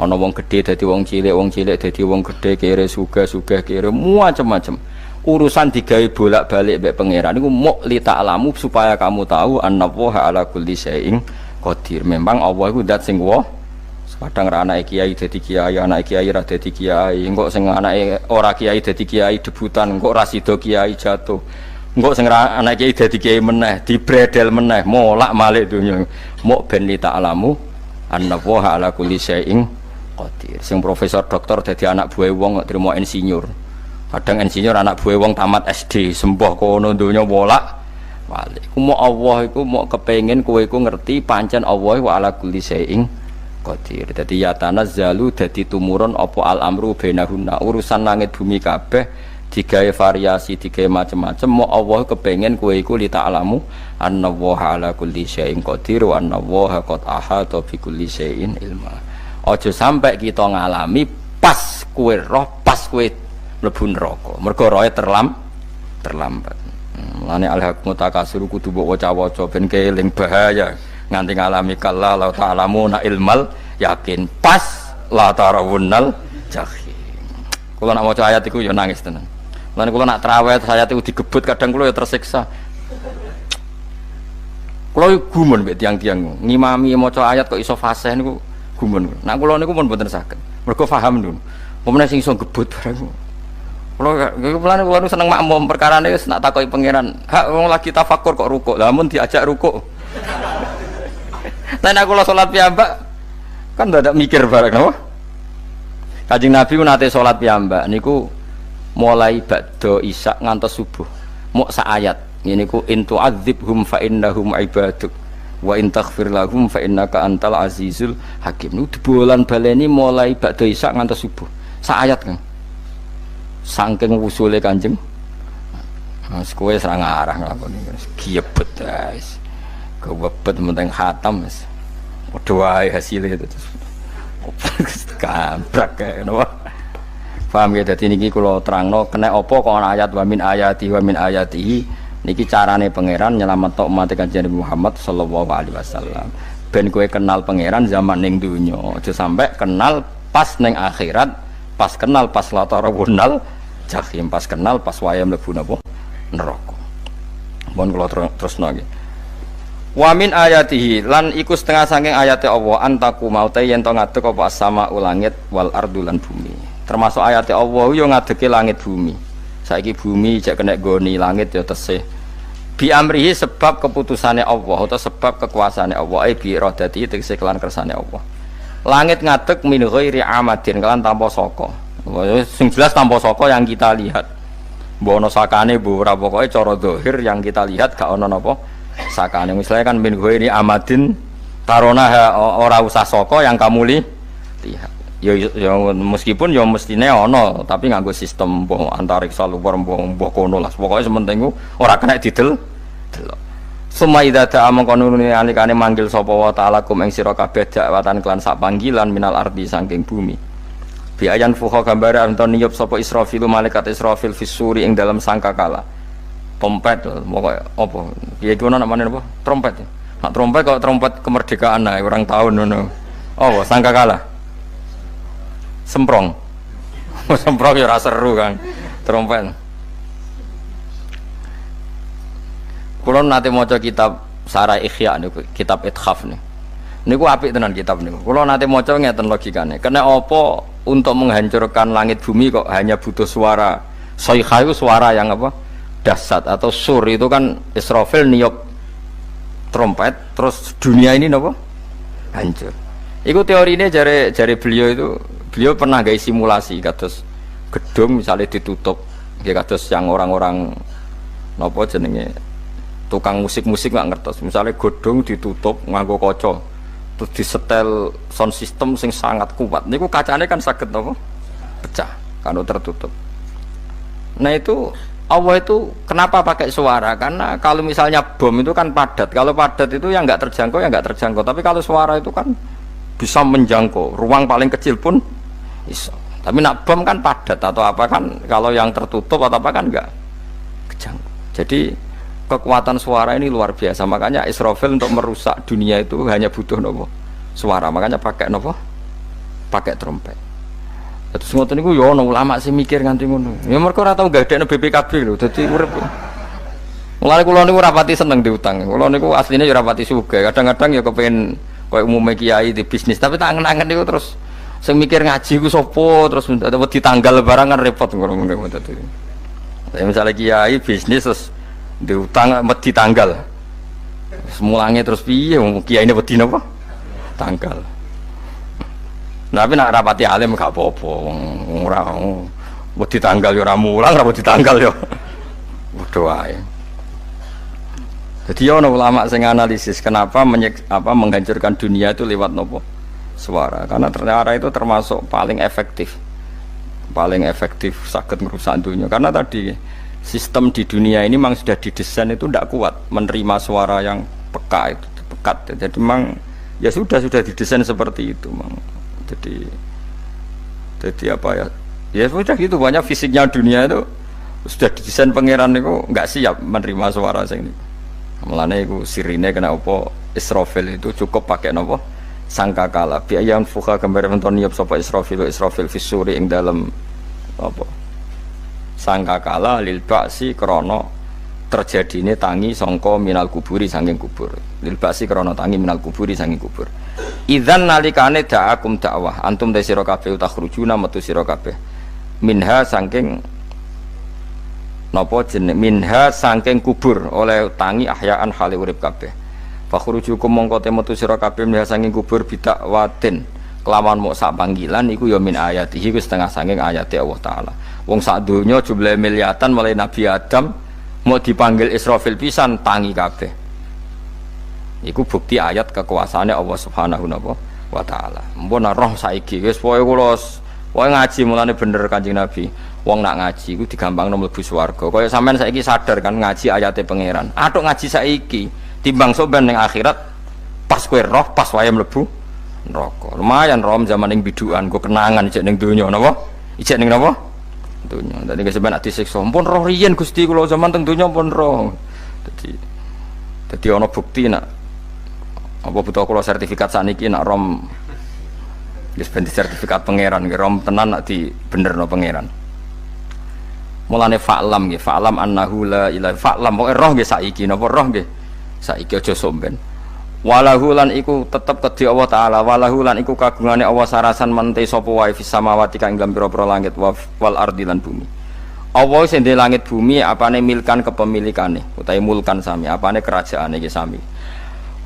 Ana wong gedhe dadi wong cilik dadi wong gedhe, kere sugih kere macam-macam. Urusan digawe bolak-balik mbek pangeran niku muk lita'lamu supaya kamu tahu annallaha ala kulli syai'in qadir. Memang Allah itu zat sing wa. Kadang ra anake kiai dadi kiai, anake kiai ra dadi kiai, engko sing anake ora kiai dadi kiai debutan, engko ra sida kiai jatuh. Engko sing ra anake kiai dadi kiai meneh, dibredel meneh, molak-malik donya. Muk ben li ta'lamu annallaha ala kulli syai'in qadir. Sing profesor doktor dadi anak buah wong kok trimo insinyur. Kadang insinyur anak buah wong tamat SD, sembah kono donya molak. Walik, mau Allah iku mau kepengen kowe iku ngerti pancen Allah wa ala kulli syai'in qadir. Dadi ya tanazzalu dadi tumurun apa al amru bainahunna. Urusan langit bumi kabeh digawe variasi, digawe macam-macam. Mau Allah kepengen kowe iku li ta'lamu annallaha ala kulli syai'in qadir wa annallaha qad ahata bi kulli syai'in ilma. Aja sampai kita ngalami pas kowe roh, pas kowe mlebu neraka. Mergo roe terlambat. Mulane alhaqmu takasur kudu mbok waca-waca ben keling bahaya nganti ngalami kala la ta'lamuna ilmal yakin pas la tarawunnal jahim. Kula nak maca ayat iku ya nangis tenan. Mulane kula nak traweh ayat iku digebut kadang kula ya tersiksa. Kula gumun mbek tiang-tiang ngimami maca ayat kok iso fasih niku gumun. Nak kula niku pun mboten saged. Mergo paham niku. Pemene sing iso gebut barang. Kula niku seneng makmum perkarane wis nak takoki pangeran. Hak wong lagi tafakur kok rukuk. Lah mun diajak rukuk. Nek kula salat piyambak kan ndak mikir barang napa? Kanjeng Nabi nate salat piyambak niku mulai ba'da isya ngantos subuh. Mok sak ayat. Niku in tu'adzibhum fa innahum ibaduk wa in taghfir lahum fa innaka antal azizul hakim. Niku dibolan baleni mulai ba'da isya ngantos subuh. Sak ayat kan. Saking usule Kanjeng. Mas kowe serang arah nglakoni giebet guys. Kewebet menting khatam wis. Padha wae hasilnya itu terus. Kabrak kae napa. Paham ya, dadi niki kula terangno kena apa kok ana ayat wa min ayatihi niki carane pangeran nyelametno umat Kanjeng Muhammad sallallahu alaihi wasallam. Ben kowe kenal pangeran zaman ning donya, aja sampai kenal pas ning akhirat, pas kenal pas latarawunal jahim, pas kenal pas waya mlebu napa neraka. Mohon kula terusno iki. Wa min ayatihi lan iku setengah saking ayate Allah antaku maute yen to ngadeg apa sama ulangit wal ardu lan bumi. Termasuk ayate Allah yo ngadege langit bumi. Saiki bumi jek kena goni langit yo tesih. Bi amrihi sebab keputusane Allah atau sebab kekuasaane Allah bi iradati tegese kelan kersane Allah. Langit ngadeg min ghairi amadin kelan tanpa saka. Sing jelas tanpa saka yang kita lihat. Mbok ana sakane mbok ora pokoke cara zahir yang kita lihat gak ana napa sakane. Misalnya kan min ghairi amadin tarona ora usah saka yang kamu lihat. Ya meskipun ya mestine ana tapi nganggo sistem mbah antariksa luar mbah kono lah. Pokoke sementing ora kena didel delok. Suma idza ta'a mangkonune alikane manggil sapa wa ta'ala kum ing sira kabeh dakwatan kelan sak panggilan minal ardi saking bumi. Bi ayan fuha gambare anton niyup sapa Israfil malaikat Israfil fisuri ing dalam sangkakala. Trompet pokoke apa? Piye iki ana namane apa? Trompet. Nak trompet kok trompet kemerdekaan ae orang tahun ngono. Oh, sangkakala. Semprong. Semprong ya ora seru kan. Trompet. Kula nate maca kitab Sarah Ikhya niku, kitab Ithaf niku. Niku apik tenan kitab niku. Kula nate maca ngeten logikane. Kena apa untuk menghancurkan langit bumi kok hanya butuh suara. Sayha itu suara yang apa? Dahsyat atau sur itu kan Israfil niup trompet terus dunia ini napa? Hancur. Iku teorine jare beliau pernah gawe simulasi kados gedung misalnya ditutup nggih kados yang orang-orang napa jenenge tukang musik-musik nggak ngertos misalnya gedung ditutup nganggo kaca terus disetel sound system sing sangat kuat niku kacane kan saged napa pecah kalau tertutup. Nah itu Allah itu kenapa pakai suara? Karena kalau misalnya bom itu kan padat. Kalau padat itu yang nggak terjangkau, ya nggak terjangkau. Tapi kalau suara itu kan bisa menjangkau. Ruang paling kecil pun bisa. Tapi nak bom kan padat atau apa kan? Kalau yang tertutup atau apa kan nggak kejangkau. Jadi kekuatan suara ini luar biasa. Makanya Israfil untuk merusak dunia itu hanya butuh nopo suara. Makanya pakai nopo, pakai trompet. Terus ngoten niku ya ana ulama sing mikir nganti ngono. Ya mergo ora tau gadekno BPKB lho, dadi urip. Mulane kula niku rapati seneng diutang. Kula niku asline ya rapati sugih. Kadang-kadang ya kepengin koyo umume kiai di bisnis, tapi tak angen-angen niku terus sing mikir ngaji ku sapa, terus wedi tanggal barang kan repot ngono dadi. Ya misalnya kiai bisnis terus diutang wedi tanggal. Semulange terus piye wong kiyaine wedi napa? Tanggal. Tapi nak rapati alim gak apa-apa, ora wedi tanggal ya ora mulang, ora wedi tanggal ya. Padha wae. Jadi ana ulama sing analisis kenapa menghancurkan dunia itu lewat nopo? Suara. Karena ternyata itu termasuk paling efektif. Paling efektif saged merusak dunia. Karena tadi sistem di dunia ini memang sudah didesain itu tidak kuat menerima suara yang peka itu, pekat. Jadi memang ya sudah didesain seperti itu, memang. Jadi apa ya? Ya sudah gitu, banyak fisiknya dunia itu sudah didesain pangeran itu nggak siap menerima suara sing. Mulane iku sirine kena apa Israfil itu cukup pakai napa sangkakala. Bi ayam fuka gambar menton niup sapa Israfil fisuri ing dalam apa? Sangkakala lil ba'si krana terjadine tangi sangka minal kuburi saking kubur. Lil basi krana tangi minal kuburi saking kubur. Idzan nalikane da'akum dakwah antum ta sira kabeh takhrujuna metu sira kabeh. Minha saking napa jeneng minha saking kubur oleh tangi ahyaan hale urip kabeh. Fakhrujukum mongko te metu sira kabeh minha saking kubur bidakwatin kelawan mok sak panggilan iku ya min ayatihi wis setengah saking ayate Allah taala. Wong sak donya jumlah miliatan mulai Nabi Adam mau dipanggil Israfil pisan tangi kabeh. Iku bukti ayat kekuasaane Allah Subhanahu wa taala. Mpun roh saiki wis pokoke kula ngaji mulane bener Kanjeng Nabi. Wong nak ngaji iku digampangno mlebu swarga. Kaya sampean saiki sadar kan ngaji ayate pangeran. Atuk ngaji saiki timbang soben ning akhirat pas kowe roh pas wae mlebu neraka. Lumayan rom zaman ning bidukan go kenangan ijek ning donya napa? Ijek ning napa? Donya. Dadi sampean ati siksa. Mpun roh riyen Gusti kula zaman teng donya pun roh. Dadi ana bukti nak apa butuh kula sertifikat saniki nak rom wis ben sertifikat pangeran nggih rom tenan nak di benerno pangeran. Mulane fa'lam nggih, fa'lam annahu la ilaha fa'lam pokoke roh nggih saiki napa roh nggih. Saiki aja somben. Walahu lan iku tetep kedhi Allah taala, walahu lan iku kagungane Allah sarasan mente sapa wae fis samawati kang ing pira-pira langit wal ardi lan bumi. Allah sing ndek langit bumi apane milkan kepemilikane utawi mulkan sami, apane kerajaane iki sami.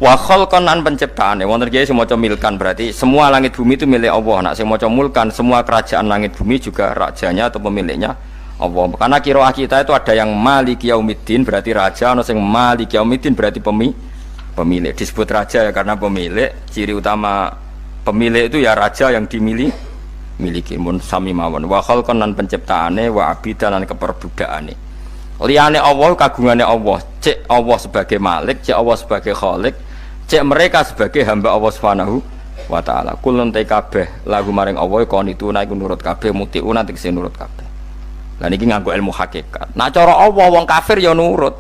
Wa khalqan an penciptaane wonten iki sing maca milkan berarti semua langit bumi itu milik Allah. Nak sing maca mulkan semua kerajaan langit bumi juga rajanya atau pemiliknya Allah. Karena qiraah kita itu ada yang Maliki Yaumiddin berarti raja, ana sing Maliki Yaumiddin berarti pemilik. Disebut raja ya karena pemilik. Ciri utama pemilik itu ya raja yang dimiliki mun sami mawon. Wa khalqan lan penciptaane wa abidan lan keperbudakane. Liyane Allah kagungane Allah, cek Allah sebagai malik, cek Allah sebagai khalik, cek mereka sebagai hamba Allah Subhanahu wa taala. Kulun te kabeh lagu maring Allah konituna iku nurut kabeh mutiuna tegese nurut kabeh. Lah niki nganggo ilmu hakikat. Nak cara Allah wong kafir ya nurut.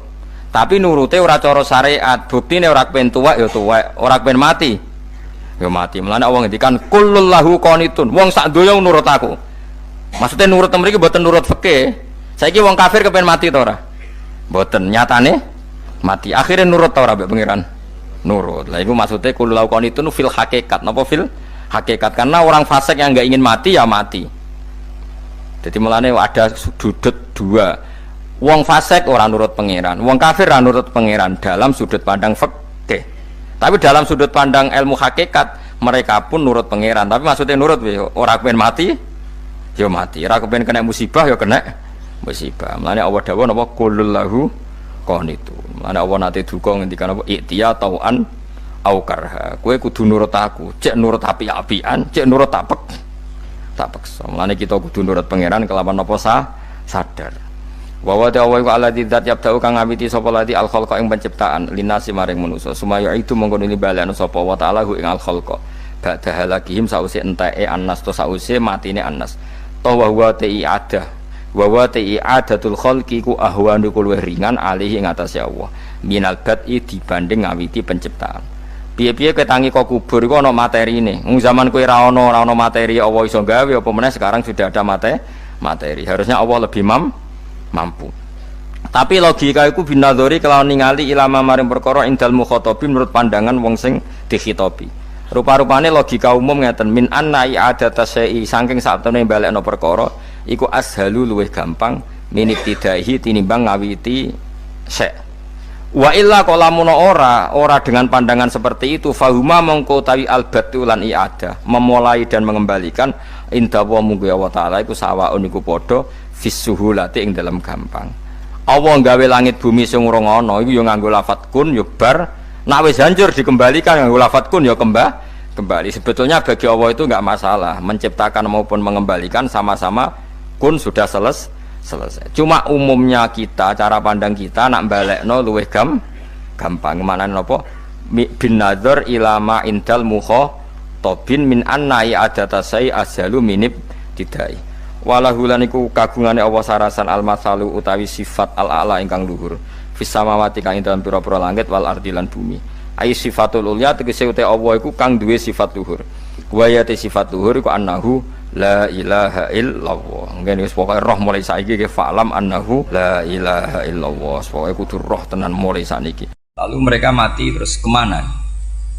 Tapi nurute ora cara syariat. Buktine ora kepen tuwek ya tuwek, ora kepen mati ya mati. Mulane Allah ngendikan kullul lahu qanitun. Wong sak donya nurut aku. Maksudnya nurut mriki mboten nurut fikih. Saiki wong kafir kepen mati ta ora? Mboten, nyatane mati. Akhirnya nurut ta ora mbek pangeran? Nurut. Lah iku maksudnya kullul lahu qanitun fil hakikat. Napa fil hakikat? Karena orang fasik yang enggak ingin mati ya mati. Jadi mulane ada sudut dua. Wong fasik orang nurut pangeran, wong kafir ora nurut pangeran dalam sudut pandang fikih. Tapi dalam sudut pandang ilmu hakikat mereka pun nurut pangeran. Tapi maksudnya nurut ora kepen mati, ya mati. Ora kepen kena musibah ya kena musibah. Mulane Allah dawuh napa qulul lahu qanitun. Mulane Allah nate duka ngendikan apa iktiya tauan au karha. Kowe kudu nurut aku, cek nurut api-apian, cek nurut tak paksa. Mulane kita kudu nurut pangeran kelawan apa sadar. Wa wa ta'ala wa alladzi dzat yabda'u kang ngawiti sapa lati al khalqa ing penciptaan linasi maring manusa sumaya itu mongko nili balekno sapa wa ta'ala hu ing al khalqa ba'da halakihim sause enteke annas to sause matine annas to wa huwa ta'i'adah wa wa ta'i'adatul khalqi ku ahwanu luwih ringan alih ing atase Allah minal bad'i dibanding ngawiti penciptaan. Piye-piye ketangi kok kubur iku ana materine. Wong zaman kowe ora ana materi Allah iso gawe apa meneh sekarang sudah ada materi. Harusnya Allah lebih mampu. Tapi logika iku binadzori kelawan ningali ilama maring perkara indal mukhatabin menurut pandangan wong sing dikhitobi. Rupa-rupane logika umum ngeten min anna i'adata syai'i saking satune balekno perkara iku ashalu luwih gampang minibtidaihi tinimbang ngawiti syai'. Wa illa qalamun ora dengan pandangan seperti itu fahuma mongko tawi albatu lan i'adah memulai dan mengembalikan inda wa munggu Allah taala iku sawaun iku padha fisuhulati ing dalam gampang. Allah gawe langit bumi sing ora ana iku ya nganggo lafat kun ya bar, nek wis hancur dikembalikan nganggo lafat kun ya kembali. Sebetulnya bagi Allah itu enggak masalah, menciptakan maupun mengembalikan sama-sama kun sudah selesai. Cuma umumnya kita cara pandang kita nak balekno luwih gampang. Maknane napa? Bin nadzar ilama indal mukhatabin min anna i'adata sai azalu minib tidai. Walahu lan iku kagungane Allah sarasan al-masalu utawi sifat al-a'la ingkang luhur fis samawati kang ing dalem pira-pira langit wal ardi lan bumi. Ai sifatul ulya tegese uta Allah iku kang duwe sifat luhur. Wa ya sifat luhur iku annahu la ilaha illallah. Ngene wis pokoke roh mulai saiki ke fa'lam annahu la ilaha illallah. Pokoke kudu roh tenan mulai saniki. Lalu mereka mati terus kemana?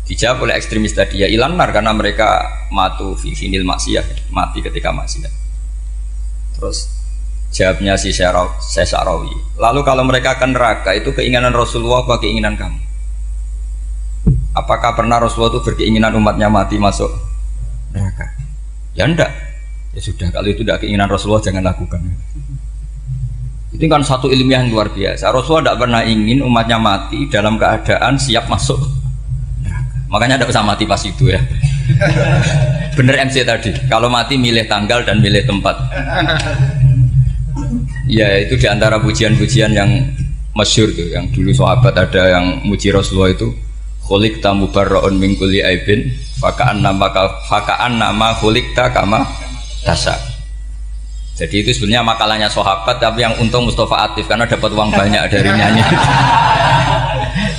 Dijawab oleh ekstremis tadi ya ilanar karena mereka matu fi finil maksiyah, mati ketika maksiat. Terus jawabnya si Sa'rawi. Lalu kalau mereka akan neraka itu keinginan Rasulullah apa keinginan kamu? Apakah pernah Rasulullah itu berkeinginan umatnya mati masuk neraka? Ya enggak. Ya sudah, kalau itu tidak keinginan Rasulullah jangan lakukan. Itu kan satu ilmiah yang luar biasa. Rasulullah tidak pernah ingin umatnya mati dalam keadaan siap masuk neraka. Makanya tidak usah mati pas itu ya. Bener MC tadi, kalau mati milih tanggal dan milih tempat. Ya itu diantara pujian-pujian yang masyhur tuh, yang dulu sahabat ada yang muji Rasulullah itu khuliqta mubarra'un min kulli aibin faka'an nama khuliqta kama tasa. Jadi itu sebenarnya makalahnya sahabat, tapi yang untung Mustafa Atif karena dapat uang banyak dari nyanyi.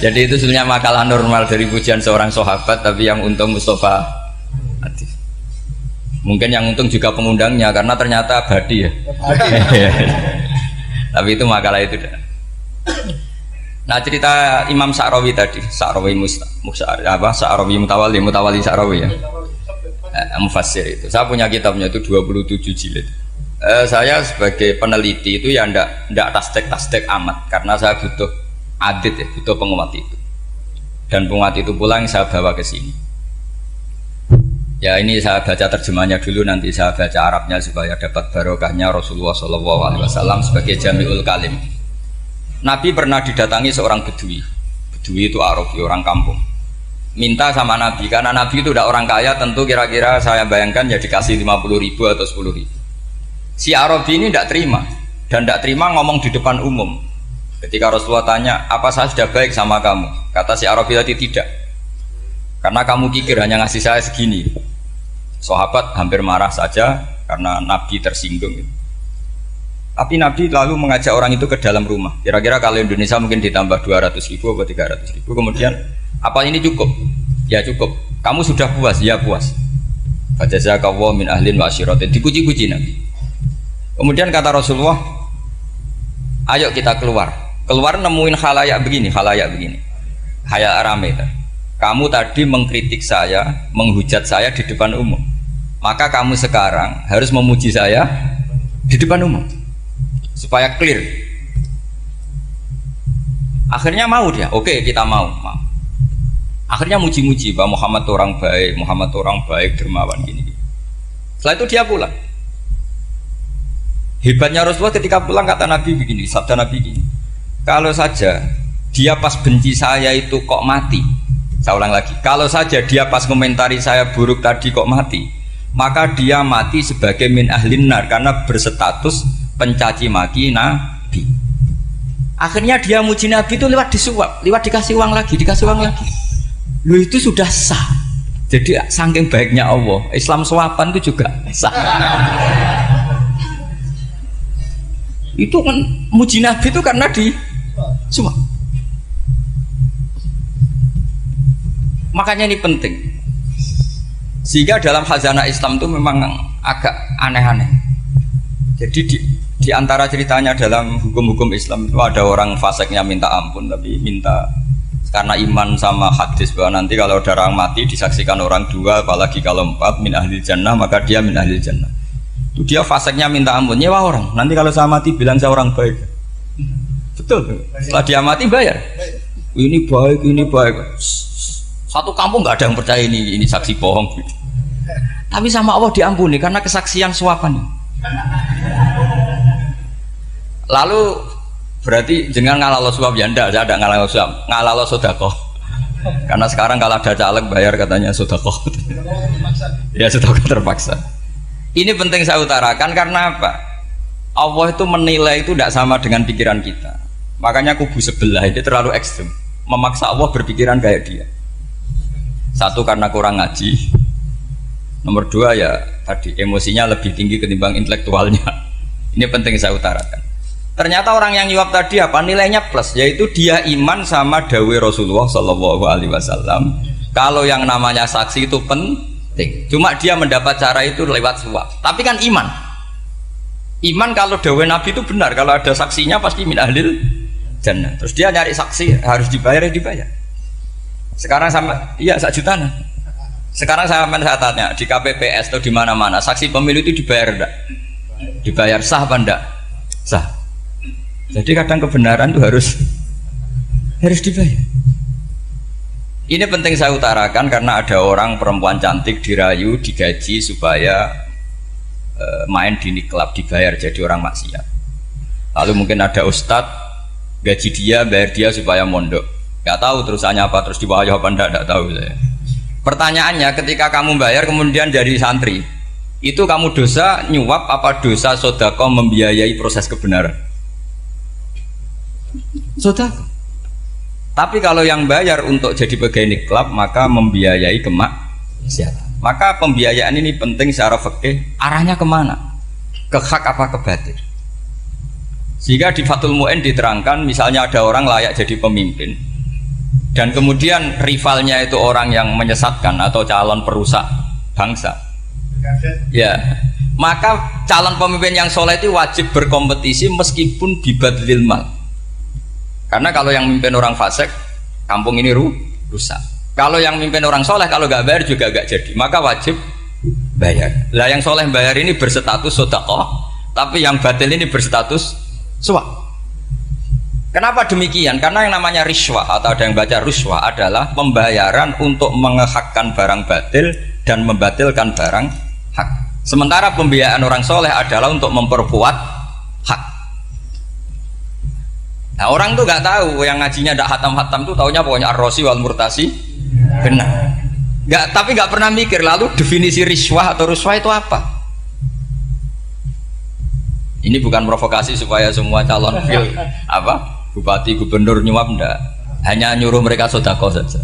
Jadi itu sebenarnya makalah normal dari pujian seorang sahabat, tapi yang untung Mustafa Atif. Mungkin yang untung juga pengundangnya karena ternyata abadi ya. Tapi itu makalah itu. Nah cerita Imam Sa'rawi tadi, Sa'rawi Sa'rawi Mutawali Sa'rawi ya. Mufassir itu. Saya punya kitabnya itu 27 jilid. Saya sebagai peneliti itu ya ndak tasdek amat karena saya butuh adit ya, butuh penguat itu. Dan penguat itu pula yang saya bawa ke sini. Ya ini saya baca terjemahnya dulu, nanti saya baca Arabnya supaya dapat barokahnya Rasulullah SAW sebagai Jami'ul Kalim. Nabi pernah didatangi seorang bedui. Bedui itu Arabi, orang kampung. Minta sama Nabi, karena Nabi itu udah orang kaya, tentu kira-kira saya bayangkan ya dikasih 50.000 atau 10.000. Si Arabi ini tidak terima, dan tidak terima ngomong di depan umum. Ketika Rasulullah tanya, apa saya sudah baik sama kamu? Kata si Arabi tadi tidak. Karena kamu kikir hanya ngasih saya segini. Sahabat hampir marah saja karena Nabi tersinggung. Tapi Nabi lalu mengajak orang itu ke dalam rumah. Kira-kira kalau Indonesia mungkin ditambah 200.000 atau 300.000. Kemudian, apa ini cukup? Ya cukup. Kamu sudah puas? Ya puas. Fajazakallahu min ahlin wa asyiratin. Dipuji-puji Nabi. Kemudian kata Rasulullah, ayo kita keluar. Keluar nemuin khalayak begini. Khalayak rame. Kamu tadi mengkritik saya, menghujat saya di depan umum. Maka kamu sekarang harus memuji saya di depan umum supaya clear. Akhirnya mau dia, oke kita mau. Akhirnya muji-muji bahwa Muhammad orang baik, dermawan gini. Setelah itu dia pulang. Hebatnya Rasulullah ketika pulang kata Nabi begini, sabda Nabi begini, kalau saja dia pas benci saya itu kok mati. Saya ulang lagi, kalau saja dia pas komentari saya buruk tadi kok mati, maka dia mati sebagai min ahlin nar karena berstatus pencaci maki Nabi. Akhirnya dia muji Nabi itu lewat disuap, lewat dikasih uang lagi. Lu itu sudah sah. Jadi saking baiknya Allah, Islam suapan itu juga sah. Itu kan muji Nabi itu karena di suap. Makanya ini penting. Sehingga dalam khazanah Islam itu memang agak aneh-aneh. Jadi di antara ceritanya dalam hukum-hukum Islam itu ada orang fasiknya minta ampun, tapi minta karena iman sama hadis bahwa nanti kalau ada orang mati disaksikan orang dua, apalagi kalau 4 min ahli jannah, maka dia min ahli jannah. Itu dia fasiknya minta ampun, nyewa orang. Nanti kalau saya mati bilang saya orang baik. Betul. Setelah dia mati bayar. Ini baik. Satu kampung nggak ada yang percaya ini saksi bohong gitu. Tapi sama Allah diampuni karena kesaksian suapan. Lalu berarti jangan ngalalo suap ya ndak, saya ada ngalalo suap, ngalalo sedekah. Karena sekarang kalau ada caleg bayar katanya sedekah. Ya sedekah terpaksa. Ini penting saya utarakan karena apa? Allah itu menilai itu tidak sama dengan pikiran kita. Makanya kubu sebelah ini terlalu ekstrem, memaksa Allah berpikiran kayak dia. Satu karena kurang ngaji, nomor dua ya tadi emosinya lebih tinggi ketimbang intelektualnya. Ini penting saya utarakan. Ternyata orang yang nyuap tadi apa nilainya plus, yaitu dia iman sama dawai Rasulullah SAW. Kalau yang namanya saksi itu Cuma dia mendapat cara itu lewat suap. Tapi kan iman. Iman kalau dawe Nabi itu benar. Kalau ada saksinya pasti min ahlil jannah. Terus dia nyari saksi harus dibayar ya dibayar. Sekarang sama iya 1 juta. Sekarang saya tanya di KPPS atau di mana-mana saksi pemilu itu dibayar enggak? Dibayar sah apa enggak? Sah. Jadi kadang kebenaran itu harus dibayar. Ini penting saya utarakan karena ada orang perempuan cantik dirayu, digaji supaya main di niklab dibayar jadi orang maksiat. Lalu mungkin ada ustadz gaji dia, bayar dia supaya mondok. Gak tahu terusannya apa, terus dibayar apa enggak tahu saya. Pertanyaannya ketika kamu bayar kemudian jadi santri, itu kamu dosa nyuap apa dosa sodako membiayai proses kebenaran? Sodako. Tapi kalau yang bayar untuk jadi pegawai niklab maka membiayai kemaksiatan. Maka pembiayaan ini penting secara fikih. Arahnya kemana? Ke hak apa ke batil? Sehingga di Fathul Mu'in diterangkan misalnya ada orang layak jadi pemimpin dan kemudian rivalnya itu orang yang menyesatkan atau calon perusak bangsa. Ya, maka calon pemimpin yang soleh itu wajib berkompetisi meskipun bibadlil mal. Karena kalau yang mimpin orang fasik, kampung ini rusak. Kalau yang mimpin orang soleh, kalau nggak bayar juga nggak jadi. Maka wajib bayar. Lah yang soleh bayar ini berstatus sedekah, tapi yang batil ini berstatus suap. Kenapa demikian? Karena yang namanya riswah atau ada yang baca ruswah adalah pembayaran untuk mengehakkan barang batil dan membatilkan barang hak. Sementara pembiayaan orang soleh adalah untuk memperkuat hak. Nah orang tuh nggak tahu yang ngajinya ndak hatam-hatam tuh taunya pokoknya ar-rosi wal murtasi benar. Tapi nggak pernah mikir lalu definisi riswah atau ruswah itu apa? Ini bukan provokasi supaya semua calon bupati gubernur nyuap ndak. Hanya nyuruh mereka sodako saja.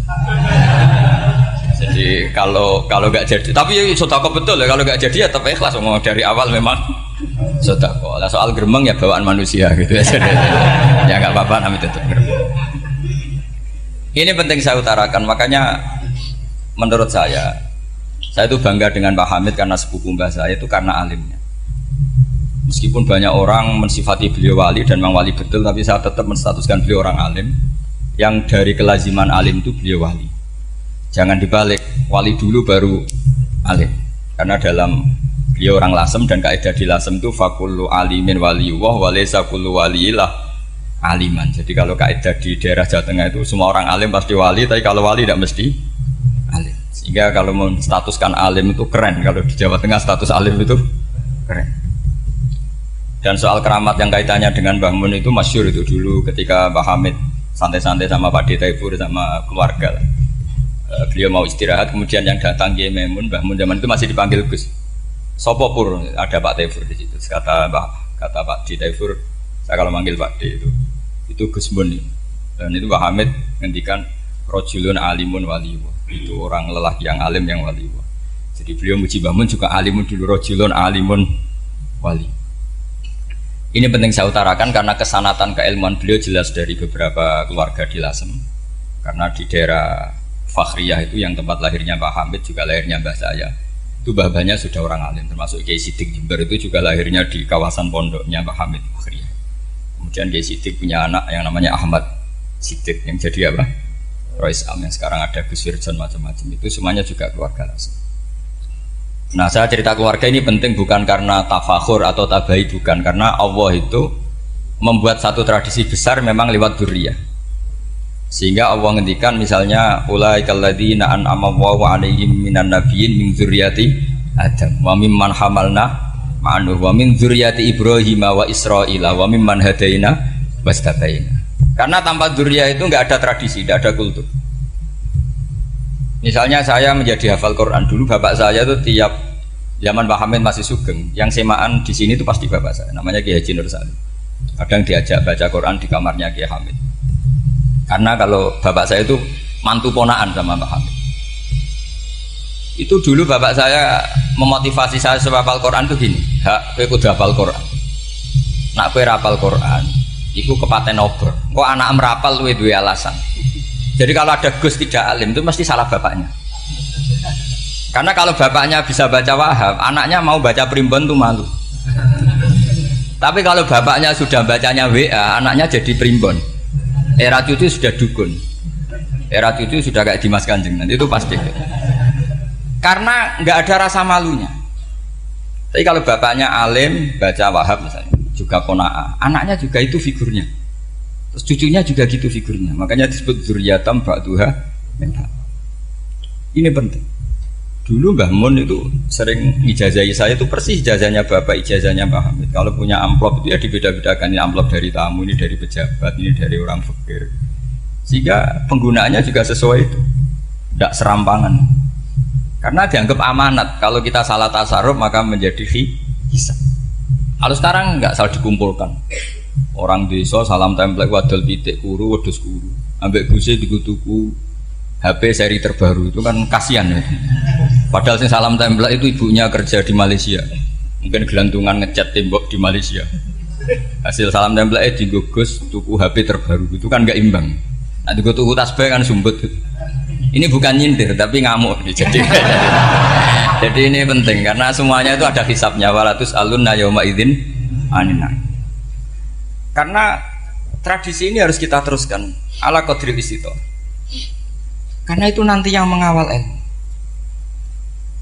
Jadi kalau nggak jadi, tapi sodako betul ya kalau nggak jadi ya tetap ikhlas ngomong dari awal memang. Sodako. Lah soal gremeng ya bawaan manusia gitu ya. Ya nggak apa-apa namanya tetap gremeng. Ini penting saya utarakan. Makanya menurut saya itu bangga dengan Pak Hamid karena sepupu mbah saya itu karena alimnya. Meskipun banyak orang mensifati beliau wali dan memang wali betul, tapi saya tetap menstatuskan beliau orang alim. Yang dari kelaziman alim itu beliau wali. Jangan dibalik, wali dulu baru alim. Karena dalam beliau orang Lasem dan kaidah di Lasem itu fakullu alimin waliyullah walaysa kullu waliyillah aliman. Jadi kalau kaidah di daerah Jawa Tengah itu semua orang alim pasti wali, tapi kalau wali tidak mesti alim. Sehingga kalau menstatuskan alim itu keren. Kalau di Jawa Tengah status alim itu keren. Dan soal keramat yang kaitannya dengan Mbah Mun itu masyhur itu dulu ketika Mbah Hamid santai-santai sama Pak Taifur sama keluarga. Beliau mau istirahat kemudian yang datang Kiai Maimun, Mbah Mun zaman itu masih dipanggil Gus. Sopo pur ada Pak Taifur di situ. Kata Pak Taifur, saya kalau manggil Pak D itu Gus Mun. Dan itu Mbah Hamid ngendikan rojulun alimun waliyullah. Itu orang lelaki yang alim yang waliyullah. Jadi beliau muji Mbah Mun juga alimun dulu, rojulun alimun wali. Ini penting saya utarakan karena kesanatan keilmuan beliau jelas dari beberapa keluarga di Lasem. Karena di daerah Fakhriyah itu yang tempat lahirnya Pak Hamid juga lahirnya mbah saya. Itu mbah-mbahnya sudah orang alim, termasuk Kiai Sidik Jember itu juga lahirnya di kawasan pondoknya Pak Hamid Fakhriyah. Kemudian Kiai Sidik punya anak yang namanya Ahmad Sidik yang jadi apa? Rois Am yang sekarang ada Gus Firjon macam-macam itu semuanya juga keluarga Lasem. Nah saya cerita keluarga ini penting bukan karena tafakhur atau tabai, bukan, karena Allah itu membuat satu tradisi besar memang lewat dzurriyyah. Sehingga Allah ngendikan misalnya ulaikal ladzina an'ama Allahu 'alaihim minan nabiyyin min dzurriyyati Adam wa mimman hamalna ma'anuh wa min dzurriyyati Ibrahim wa Israila wa mimman hadaina wastabaina. Karena tanpa dzurriyyah itu enggak ada tradisi, enggak ada kultur. Misalnya saya menjadi hafal Quran dulu, bapak saya itu tiap zaman Pak Hamid masih sugeng, yang semaan di sini itu pasti bapak saya, namanya Kiai Haji Nur Salim. Kadang diajak baca Quran di kamarnya Kiai Hamid. Karena kalau bapak saya itu mantu ponaan sama Pak Hamid. Itu dulu bapak saya memotivasi saya supaya hafal Quran itu gini, hak kowe kudu hafal Quran. Nak kowe hafal Quran, iku kepaten obor. Kok anak merapal luwe duwe alasan. Jadi kalau ada Gus tidak alim itu mesti salah bapaknya. Karena kalau bapaknya bisa baca Wahab, anaknya mau baca primbon tuh malu. Tapi kalau bapaknya sudah bacanya WA, anaknya jadi primbon. Era cucu sudah dukun. Era cucu sudah kayak Dimas Kanjeng, nanti itu pasti. Karena nggak ada rasa malunya. Tapi kalau bapaknya alim, baca Wahab misalnya, juga qanaah, anaknya juga itu figurnya. Terus cucunya juga gitu figurnya. Makanya disebut dzurriyatam ba'duha min ba'd. Ini penting. Dulu Mbah Mun itu sering ijazahi saya, itu persis ijazahnya bapak, ijazahnya Mbah Hamid. Kalau punya amplop itu ya dibeda-bedakan, ini amplop dari tamu, ini dari pejabat, ini dari orang fakir. Sehingga penggunaannya juga sesuai itu, tidak serampangan. Karena dianggap amanat, kalau kita salah tasarruf maka menjadi hisab. Kalau sekarang nggak salah dikumpulkan. Orang desa salam template wadol pitik kuru, wedhus kuru. Ambek guse dikutuku HP seri terbaru, itu kan kasihan ya. Padahal sing salam template itu ibunya kerja di Malaysia, mungkin gelantungan ngecat tembok di Malaysia. Hasil salam template digogos tuku HP terbaru, itu kan nggak imbang. Nah tuku tasbih kan sumbut. Ini bukan nyindir tapi ngamuk nih, jadi ini penting karena semuanya itu ada hisabnya. Walatus alunna yauma idzin anina. Karena tradisi ini harus kita teruskan ala qadri istito. Karena itu nanti yang mengawal ilmu.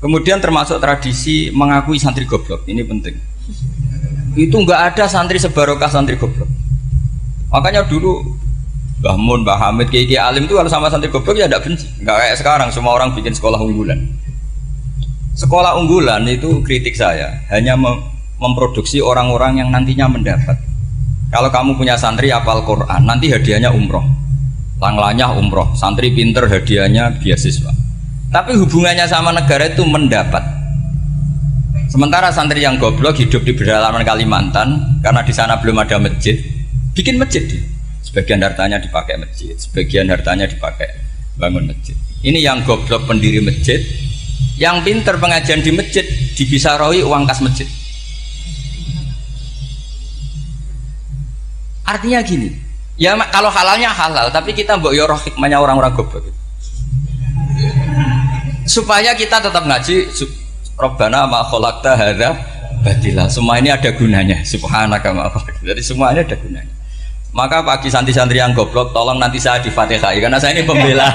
Kemudian termasuk tradisi mengakui santri goblok, ini penting. Itu enggak ada santri sebarokah santri goblok. Makanya dulu Mbah Mun, Mbah Hamid, Kiai Alim itu kalau sama santri goblok ya tidak benci. Enggak kayak sekarang semua orang bikin sekolah unggulan. Sekolah unggulan itu kritik saya hanya memproduksi orang-orang yang nantinya mendapat. Kalau kamu punya santri hafal Quran, nanti hadiahnya umroh. Langlanya umroh, santri pinter hadiahnya beasiswa. Tapi hubungannya sama negara itu mendapat. Sementara santri yang goblok hidup di pedalaman Kalimantan, karena di sana belum ada masjid, bikin masjid. Sebagian hartanya dipakai masjid, sebagian hartanya dipakai bangun masjid. Ini yang goblok pendiri masjid, yang pinter pengajian di masjid dibisarahi uang kas masjid. Artinya gini, ya kalau halalnya halal, tapi kita mbok yoroh hikmahnya orang-orang goblok gitu. Supaya kita tetap ngaji Rabbana ma khalaqta hadza batila. Semua ini ada gunanya. Subhanaka ma khalaqta. Jadi semua ini ada gunanya. Maka bagi santri-santri yang goblok, tolong nanti saya di-Fatihai karena saya ini pembela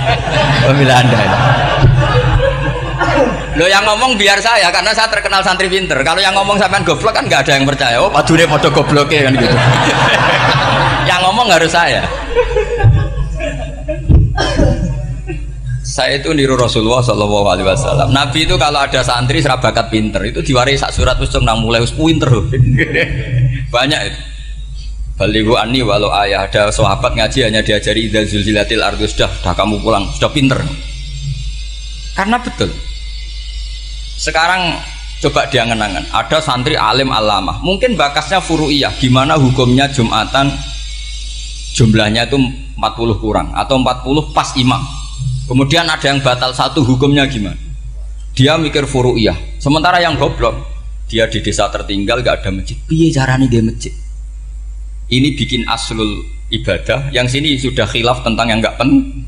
Anda. Loh yang ngomong biar saya karena saya terkenal santri pinter. Kalau yang ngomong sampean goblok kan nggak ada yang percaya. Oh, padune padha gobloke kan gitu. Yang ngomong harus saya. Saya itu niru Rasulullah Shallallahu Alaihi Wasallam. Nabi itu kalau ada santri serabakat pinter itu diwaris sak surat usung nang mulai pinter banyak itu. Balighu anni walau ayah, ada sahabat ngaji hanya diajari idza zulzilatil ardu, sudah kamu pulang, sudah pinter. Karena betul. Sekarang coba diangen-angen, ada santri alim alamah, mungkin bakasnya furu'iyah, gimana hukumnya Jumatan jumlahnya itu 40 kurang atau 40 pas imam. Kemudian ada yang batal satu, hukumnya gimana? Dia mikir furu'iyah. Sementara yang goblok, dia di desa tertinggal gak ada masjid. Piye caranya dia masjid? Ini bikin aslul ibadah, yang sini sudah khilaf tentang yang gak penting.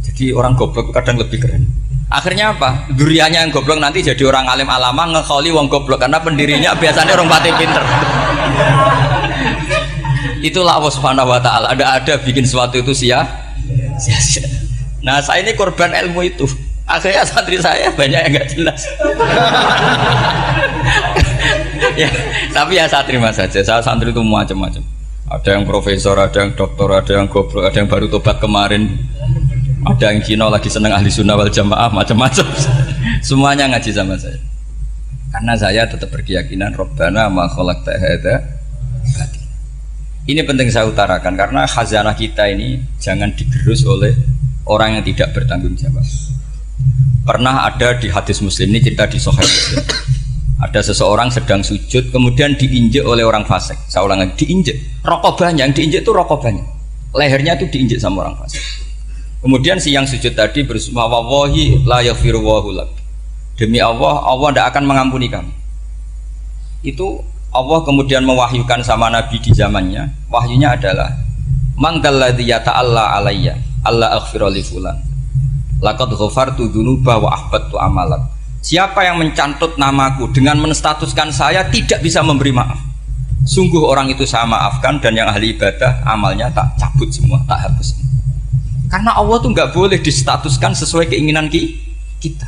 Jadi orang goblok kadang lebih keren. Akhirnya apa? Duriannya yang goblok nanti jadi orang alim alama ngekholi wong goblok karena pendirinya biasanya orang pati pinter. Itulah Allah Subhanahu wa taala. Ada bikin sesuatu itu sia-sia. Nah, saya ini korban ilmu itu. Akhirnya santri saya banyak yang nggak jelas. Ya, tapi ya saya terima saja. Saya santri itu macam-macam. Ada yang profesor, ada yang doktor, ada yang goblok, ada yang baru tobat kemarin. Ada yang Cina lagi seneng ahli sunnah wal jamaah, macam-macam. Semuanya ngaji sama saya. Karena saya tetap berkeyakinan Rabbana ma khalaqta hadza batila. Ini penting saya utarakan karena khazanah kita ini jangan digerus oleh orang yang tidak bertanggung jawab. Pernah ada di hadis Muslim, ini cerita di Sahih Muslim. Ada seseorang sedang sujud kemudian diinjek oleh orang fasik. Saya ulang lagi, diinjek. Rokobahnya, yang diinjek itu rokobahnya. Lehernya itu diinjek sama orang fasik. Kemudian si yang sujud tadi bersumpah wallahi la yaghfiru wallahu lak. Demi Allah, Allah tidak akan mengampuni kamu. Itu Allah kemudian mewahyukan sama Nabi di zamannya. Wahyunya adalah man dalladzi yata'alla alayya alla aghfira li fulan Laqad ghafartu dzunuba wa ahbattu amalan. Siapa yang mencantut namaku dengan menstatuskan saya tidak bisa memberi maaf, sungguh orang itu saya maafkan, dan yang ahli ibadah amalnya tak cabut semua, tak hapus. Karena Allah tuh nggak boleh distatuskan sesuai keinginan kita.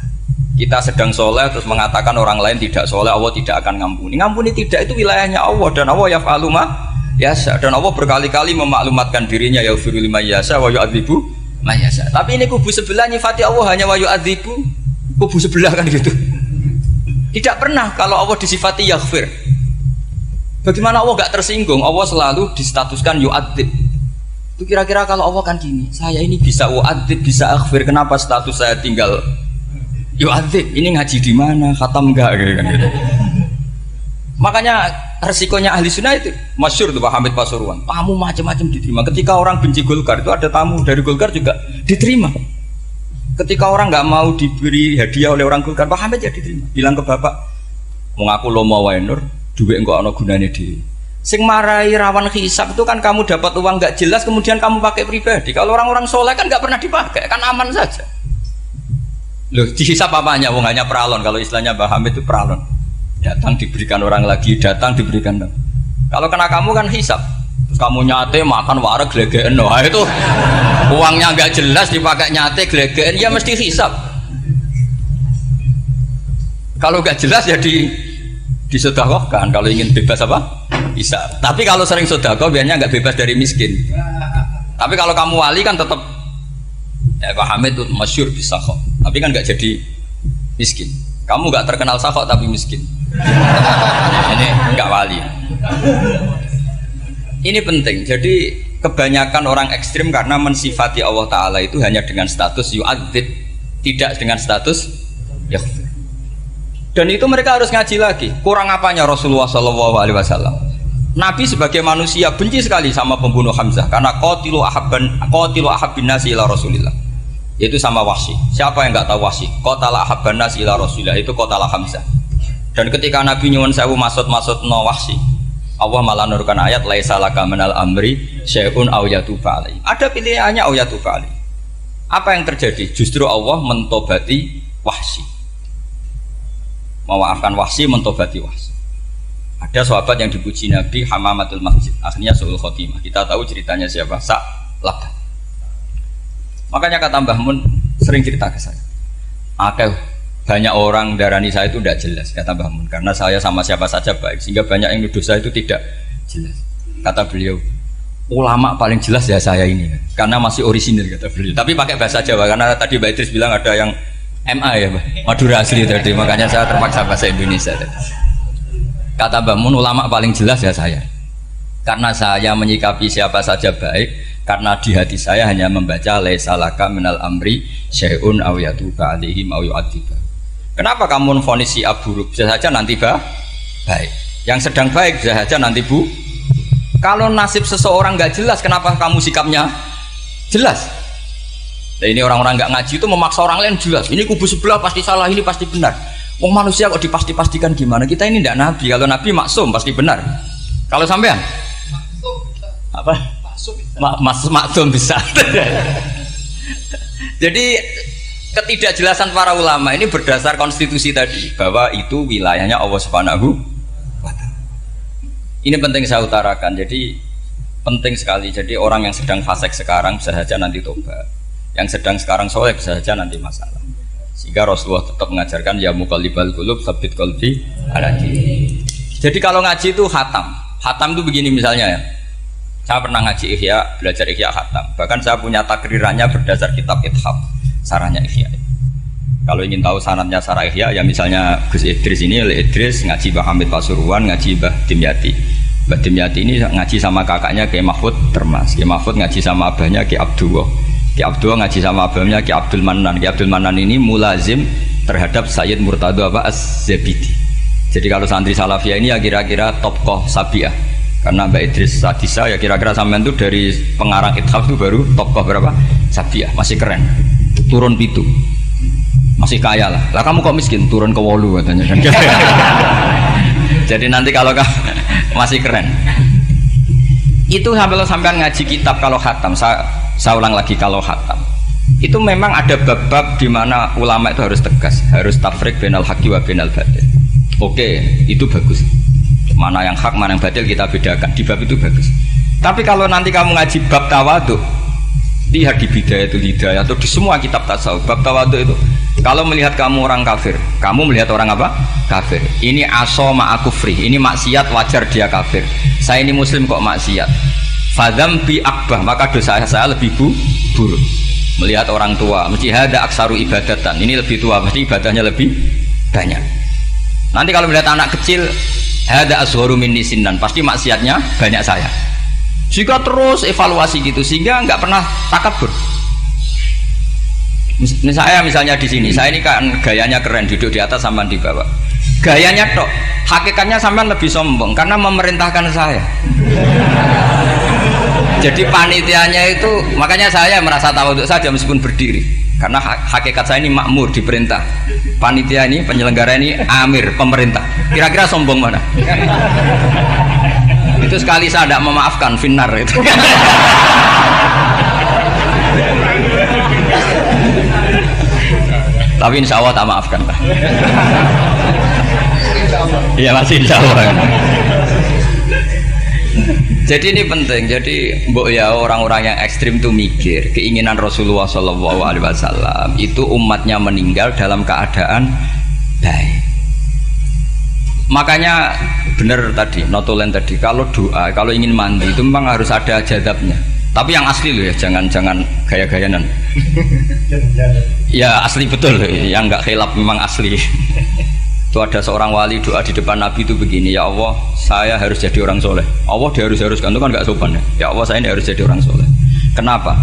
Kita sedang soleh terus mengatakan orang lain tidak soleh, Allah tidak akan ngampuni. Ngampuni tidak, itu wilayahnya Allah, dan Allah yaf'alu ma yasha, dan Allah berkali-kali memaklumatkan dirinya yaghfiru liman yasha wa yu'adzibu man yasha. Tapi ini kubu sebelah nyifati Allah hanya wa yu'adzibu, kubu sebelah kan gitu. Tidak pernah kalau Allah disifati yaghfir. Bagaimana Allah gak tersinggung? Allah selalu distatuskan yu'adzib. Itu kira-kira kalau Allah kan gini, saya ini bisa yu'adzib, bisa aghfir, kenapa status saya tinggal yu'adzib? Ini ngaji di mana? Khatam enggak kan gitu. Makanya resikonya ahli sunnah itu masyhur tuh Pak Hamid Pasuruan, tamu macam-macam diterima. Ketika orang benci Golkar itu ada tamu dari Golkar juga diterima. Ketika orang nggak mau diberi hadiah oleh orang Golkar, Pak Hamid ya diterima. Bilang ke bapak, mau ngaku lomo wae nur, duit enggak ana gunane dhewe. Sing marai rawan hisab itu kan kamu dapat uang nggak jelas kemudian kamu pakai pribadi. Kalau orang-orang soleh kan nggak pernah dipakai, kan aman saja. Loh, dihisab apanya? Wong hanya pralon. Kalau istilahnya Pak Hamid itu pralon. Datang diberikan orang lagi, datang diberikan. Kalau kena kamu kan hisab, terus kamu nyate makan wareg glegeken, nah itu uangnya nggak jelas dipakai nyate glegeken, ya mesti hisab. Kalau nggak jelas ya disedekahkan. Kalau ingin bebas apa? Bisa. Tapi kalau sering sedekah biasanya nggak bebas dari miskin. Tapi kalau kamu wali kan tetap ya Pak Hamid itu masyhur bisa kok. Tapi kan nggak jadi miskin. Kamu nggak terkenal sakok tapi miskin. Ini enggak wali. Ini penting. Jadi kebanyakan orang ekstrim karena mensifati Allah Ta'ala itu hanya dengan status yu'adzib, tidak dengan status yaghfir. Dan itu mereka harus ngaji lagi. Kurang apanya Rasulullah SAW? Nabi sebagai manusia benci sekali sama pembunuh Hamzah karena qatilu ahabbin nasi ila Rasulillah. Itu sama Wahsy. Siapa yang nggak tahu Wahsy? Qatala ahabban nasi ila Rasulillah, itu qatala Hamzah. Dan ketika Nabi nyuwun sewu maksud no Wahsy, Allah malah nurkan ayat laisa laka minal amri syai'un aw yatuba alaihi. Ada pilihannya aw yatuba alaihi. Apa yang terjadi? Justru Allah mentobati Wahsy. Memaafkan Wahsy, mentobati Wahsy. Ada sahabat yang dipuji Nabi Hamamatul Masjid, akhirnya su'ul khotimah. Kita tahu ceritanya siapa? Sa'labah. Makanya kata Mbah Mun sering cerita ke saya. Banyak orang darani saya itu tidak jelas, kata Mbah Mun, karena saya sama siapa saja baik, sehingga banyak yang nuduh saya itu tidak jelas. Kata beliau, ulama paling jelas ya saya ini, karena masih orisinil, kata beliau. Tapi pakai bahasa Jawa, karena tadi Mbak Idris bilang ada yang MA ya, Madura asli tadi, makanya saya terpaksa bahasa Indonesia tadi. Kata Mbah Mun, ulama paling jelas ya saya, karena saya menyikapi siapa saja baik, karena di hati saya hanya membaca laisa laka minal amri syai'un aw yatuba alaihim aw yu'adziba. Kenapa kamu memvonis si buruk? Bisa saja nanti baik. Yang sedang baik bisa saja nanti Kalau nasib seseorang nggak jelas, kenapa kamu sikapnya jelas? Nah, ini orang-orang nggak ngaji itu memaksa orang lain jelas. Ini kubu sebelah pasti salah, ini pasti benar. Wong manusia kok dipasti-pastikan gimana? Kita ini tidak nabi. Kalau nabi maksum pasti benar. Kalau sampean apa? Maksum bisa. Jadi ketidakjelasan para ulama ini berdasar konstitusi tadi, bahwa itu wilayahnya Allah Subhanahu wa Ta'ala. Ini penting saya utarakan. Jadi penting sekali. Jadi orang yang sedang fasik sekarang bisa saja nanti tobat, yang sedang sekarang soleh bisa saja nanti masalah. Sehingga Rasulullah tetap mengajarkan ya muqallibal qulub tsabbit qalbi ala dinik. Jadi kalau ngaji itu khatam itu begini misalnya ya. Saya pernah ngaji Ihya, belajar Ihya khatam. Bahkan saya punya takrirannya berdasar kitab Ithaf, sarahnya Ihya. Kalau ingin tahu sanadnya sarah Ihya, ya misalnya Gus Idris ini, Idris ngaji Mbah Hamid Pasuruan, ngaji Mbah Dimyati. Mbah Dimyati ini ngaji sama kakaknya Kiai Mahfud Termas. Kiai Mahfud ngaji sama abahnya Kiai Abdullah. Kiai Abdullah ngaji sama abahnya Kiai Abdul Manan. Kiai Abdul Manan ini mulazim terhadap Sayyid Murtado Az-Zabidi. Jadi kalau santri Salafiyah ini ya kira-kira topkoh Sabiah. Karena Mbak Idris Sadisa ya kira-kira sampean itu dari pengarang Ithaf itu baru topkoh berapa? Sabiah, masih keren. Turun pitu. Masih kaya lah. Lah kamu kok miskin? Turun ke wolu katanya kan. Jadi nanti kalau masih keren. Itu sampean ngaji kitab kalau khatam. Saya ulang lagi kalau khatam. Itu memang ada bab-bab di mana ulama itu harus tegas, harus tafrik bainal haqqi wa bainal batil. Oke, itu bagus. Mana yang hak, mana yang batil kita bedakan. Di bab itu bagus. Tapi kalau nanti kamu ngaji bab tawadhu, lihat di Bidayatul Hidayah atau di semua kitab tasawuf, bab tawadhu itu, kalau melihat kamu orang kafir, kamu melihat orang apa? Kafir. Ini aso ma'akufri, ini maksiat wajar dia kafir. Saya ini muslim kok maksiat. Fadzambi akbah, maka dosa saya lebih buruk. Melihat orang tua, mesti ada aksaru ibadatan, ini lebih tua, mesti ibadahnya lebih banyak. Nanti kalau melihat anak kecil, ada asgharu minni sinnan, pasti maksiatnya banyak saya. Jika terus evaluasi gitu, sehingga nggak pernah takabur. Misalnya di sini, saya ini kan gayanya keren, duduk di atas sama di bawah. Gayanya tok, hakikatnya sampean lebih sombong karena memerintahkan saya. Jadi panitianya itu, makanya saya merasa tawadhu saja meskipun berdiri, karena hakikat saya ini makmur, diperintah. Panitia ini, penyelenggara ini amir, pemerintah. Kira-kira sombong mana? Itu sekali saya tidak memaafkan, finnar itu. Tapi insya Allah tak maafkan lah. Iya masih insya Allah. Jadi ini penting. Jadi mbok ya orang-orang yang ekstrim itu mikir keinginan Rasulullah SAW itu umatnya meninggal dalam keadaan baik. Makanya benar tadi, notulen tadi, kalau doa, kalau ingin mandi itu memang harus ada jadabnya. Tapi yang asli loh ya, jangan gaya-gayanan. Ya asli betul loh, yang nggak khilaf memang asli. Itu ada seorang wali doa di depan Nabi itu begini, ya Allah saya harus jadi orang soleh. Allah diharuskan itu kan nggak sopan ya. Ya Allah saya ini harus jadi orang soleh. Kenapa?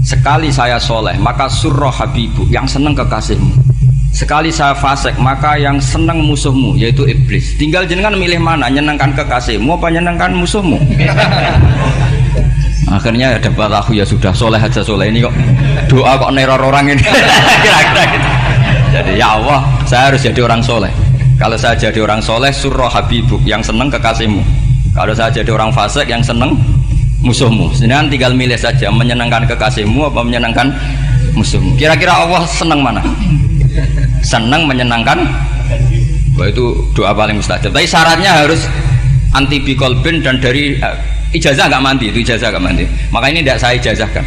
Sekali saya soleh maka surroh habibu, yang seneng kekasihmu. Sekali saya fasik maka yang seneng musuhmu, yaitu iblis. Tinggal jenengan milih mana, nyenengkan kekasihmu apa nyenengkan musuhmu. Akhirnya ada batahu, ya sudah soleh aja, soleh ini kok doa kok neror orang ini. Kira-kira gitu. Jadi ya Allah saya harus jadi orang soleh. Kalau saya jadi orang soleh, surroh habibuk, yang seneng kekasihmu. Kalau saya jadi orang fasik, yang seneng musuhmu. Sedangkan tinggal milih saja, menyenangkan kekasihmu apa menyenangkan musuhmu. Kira-kira Allah seneng mana? Seneng menyenangkan. Wah itu doa paling mustajab. Tapi syaratnya harus anti bikolbin dan dari ijazah nggak mandi, itu ijazah nggak mandi. Maka ini tidak saya ijazahkan.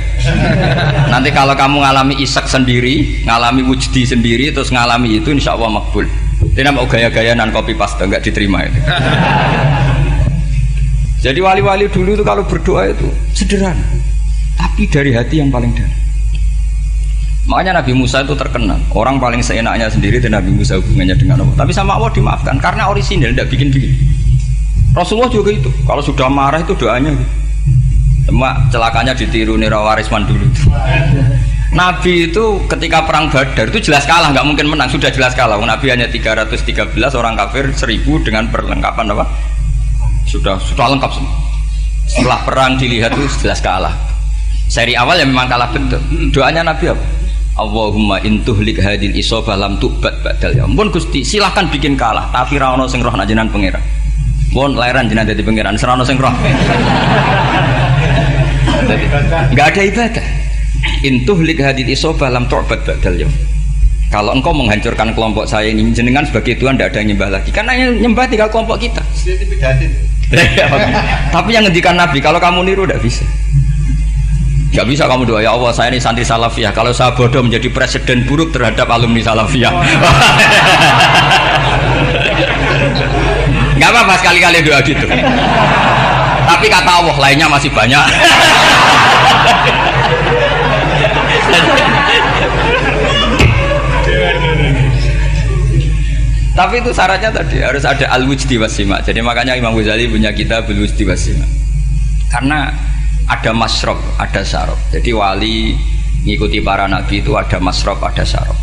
Nanti kalau kamu ngalami isak sendiri, ngalami wujdi sendiri, terus ngalami itu, insya Allah makbul. Tidak mau gaya-gayaan kopi paste, nggak diterima itu. Jadi wali-wali dulu itu kalau berdoa itu sederhana, tapi dari hati yang paling dalam. Makanya Nabi Musa itu terkenal, orang paling seenaknya sendiri dan Nabi Musa hubungannya dengan Allah. Tapi sama Allah dimaafkan karena orisinil, tidak bikin-bikin. Rasulullah juga itu, kalau sudah marah itu doanya gitu. Cuma celakanya ditiru Nira Warisman dulu. Nabi itu ketika perang Badar itu jelas kalah, nggak mungkin menang, sudah jelas kalah. Nabi hanya 313, orang kafir 1000 dengan perlengkapan apa? Sudah lengkap semua. Setelah perang dilihat itu jelas kalah. Seri awal yang memang kalah betul. Doanya Nabi apa? Allahumma intuhlik hadil isobah lam tu'bad badal ya. Ampun Gusti, silahkan bikin kalah, tapi ra ono sing roh najenan pangeran. Mohon lahiran jenazah di pengiran, serana sing roh. Enggak ada ibadah. Intuhlik hadil isobah lam tu'bad badal ya. Kalau engkau menghancurkan kelompok saya ini, jenengan sebagai Tuhan tidak ada yang nyembah lagi, karena yang nyembah tinggal kelompok kita. Tapi yang ngendikan Nabi, kalau kamu niru tidak bisa. Gak bisa kamu doa, ya Allah saya ini santri salafiyah, kalau saya bodoh menjadi presiden buruk terhadap alumni salafiyah. Gak apa-apa sekali-kali doa gitu. Tapi kata Allah lainnya masih banyak. Tapi itu syaratnya tadi harus ada al-wujdi wasima. Jadi makanya Imam Ghazali punya kitab al-wujdi wasima. Karena ada masrob, ada syarab. Jadi wali ngikuti para nabi itu ada masrob, ada syarab.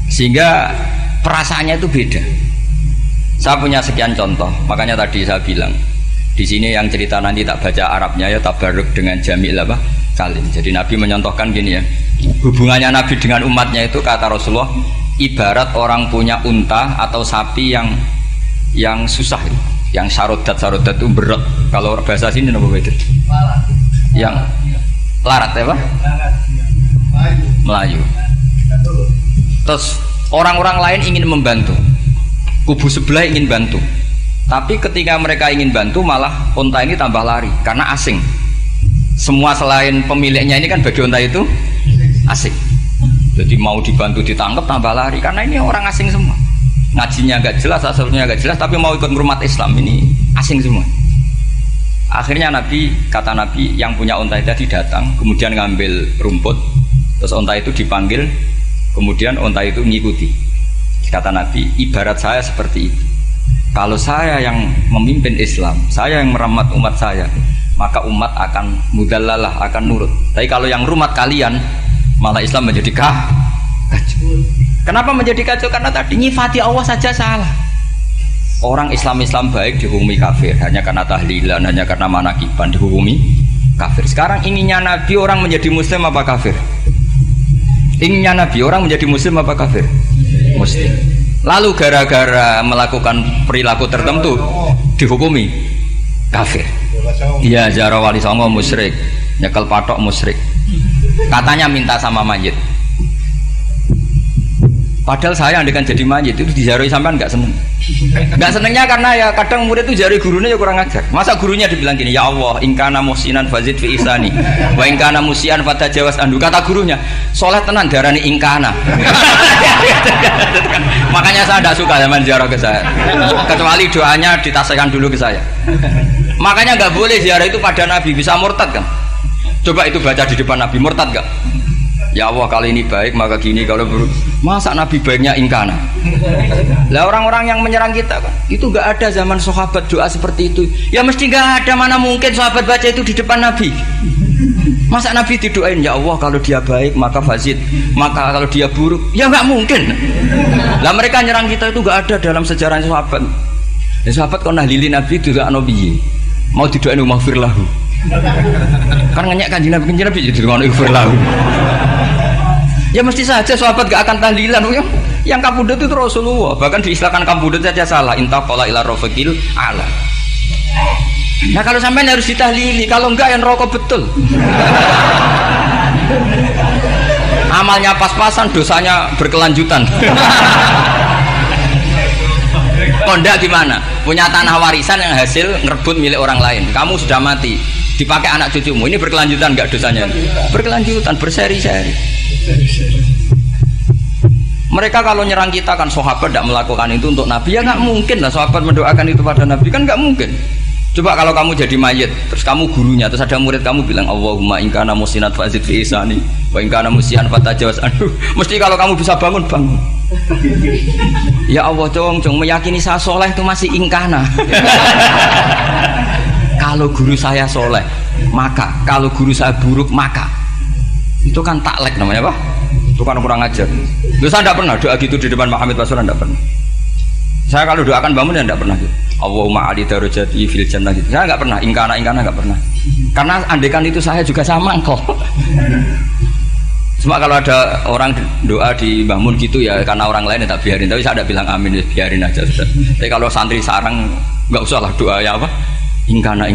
Sehingga perasaannya itu beda. Saya punya sekian contoh. Makanya tadi saya bilang di sini yang cerita nanti tak baca Arabnya ya, tabarruk dengan jamil apa kalim. Jadi Nabi menyontohkan gini ya. Hubungannya Nabi dengan umatnya itu kata Rasulullah ibarat orang punya unta atau sapi yang susah, yang sarodat itu berat. Kalau bahasa sini apa beda? Yang larat ya Pak? Melayu. Terus orang-orang lain ingin membantu, kubu sebelah ingin bantu, tapi ketika mereka ingin bantu malah unta ini tambah lari karena asing. Semua selain pemiliknya ini kan bagi unta itu asing, jadi mau dibantu ditangkap tambah lari karena ini orang asing semua, ngajinya agak jelas, asalnya agak jelas, tapi mau ikut umat Islam ini asing semua. Akhirnya kata Nabi yang punya unta tadi datang, kemudian ngambil rumput, terus unta itu dipanggil, kemudian unta itu mengikuti. Kata Nabi, ibarat saya seperti itu. Kalau saya yang memimpin Islam, saya yang merawat umat saya, maka umat akan mudallalah, akan nurut. Tapi kalau yang rumat kalian, malah Islam menjadi kacau. Kenapa menjadi kacau? Karena tadi nyifati Allah saja salah. Orang Islam baik dihukumi kafir hanya karena tahlilan, hanya karena manakiban dihukumi kafir. Sekarang inginnya Nabi orang menjadi muslim apa kafir? Inginnya Nabi orang menjadi muslim apa kafir? Muslim. Lalu gara-gara melakukan perilaku tertentu dihukumi kafir. Iya, ziarah wali songo musyrik, nyekel patok musyrik. Katanya minta sama mayit. Padahal saya andekan jadi mayit itu diziarahi sampean nggak seneng. Nggak senengnya karena ya kadang murid itu ziarahi gurunya ya kurang ajar. Masa gurunya dibilang gini, ya Allah, ingkana musinan fazid fi isani, wa ingkana musian fatajawas andu. Kata gurunya, soleh tenan darani ingkana. Makanya saya tidak suka zaman ziarah ke saya, kecuali doanya ditasihkan dulu ke saya. Makanya nggak boleh ziarah itu pada Nabi, bisa murtad kan? Coba itu baca di depan Nabi, murtad nggak? Ya Allah, kali ini baik maka gini, kalau buruk. Masa Nabi baiknya ingkana? Lah orang-orang yang menyerang kita kan, itu nggak ada zaman sahabat doa seperti itu. Ya mesti nggak ada, mana mungkin sahabat baca itu di depan Nabi. Masa Nabi didoain, ya Allah kalau dia baik maka fazid, maka kalau dia buruk, ya nggak mungkin. Lah mereka nyerang kita itu nggak ada dalam sejarah sahabat. Ya sahabat kok nahlili Nabi itu gak Nabi, mau didoain maghfir lahu. Kan ngenyek kanjeng Nabi jadi ngono ighfir lahu. Ya mesti saja sahabat gak akan tahlilan. Yang kabudut itu Rasulullah, bahkan diistilahkan kabudut saja salah, intaqala ila rafiqil ala. Nah kalau sampai harus ditahlili, kalau enggak yang rokok betul. Amalnya pas-pasan, dosanya berkelanjutan. Kondak gimana? Punya tanah warisan yang hasil ngerebut milik orang lain, kamu sudah mati, dipakai anak cucumu, ini berkelanjutan enggak dosanya? Berkelanjutan, berseri-seri. Mereka kalau nyerang kita kan sahabat tidak melakukan itu untuk Nabi, ya nggak mungkin lah sahabat mendoakan itu pada Nabi, kan nggak mungkin. Coba kalau kamu jadi mayit, terus kamu gurunya, terus ada murid kamu bilang Allahumma ingkana musinat fazid fi isani wa ingkana musian fatajawaz anhu, mesti kalau kamu bisa bangun. Ya Allah, cong meyakini saya soleh itu masih ingkana. Kalau guru saya soleh maka, kalau guru saya buruk maka, itu kan taklek namanya apa? Itu kan kurang ajar. Saya tidak pernah doa gitu di depan Muhammad Rasulullah, tidak pernah. Saya kalau doakan bangun ya tidak pernah gitu. Allahumma ali darajati fil jannah gitu. Saya nggak pernah, ingkana nggak pernah. Karena andekan itu saya juga sama kok. Cuma kalau ada orang doa di bangun gitu ya karena orang lain ya tak biarin. Tapi saya tidak bilang amin, ya biarin aja sudah. Tapi kalau santri sarang nggak usah lah doa ya apa? Ingkana.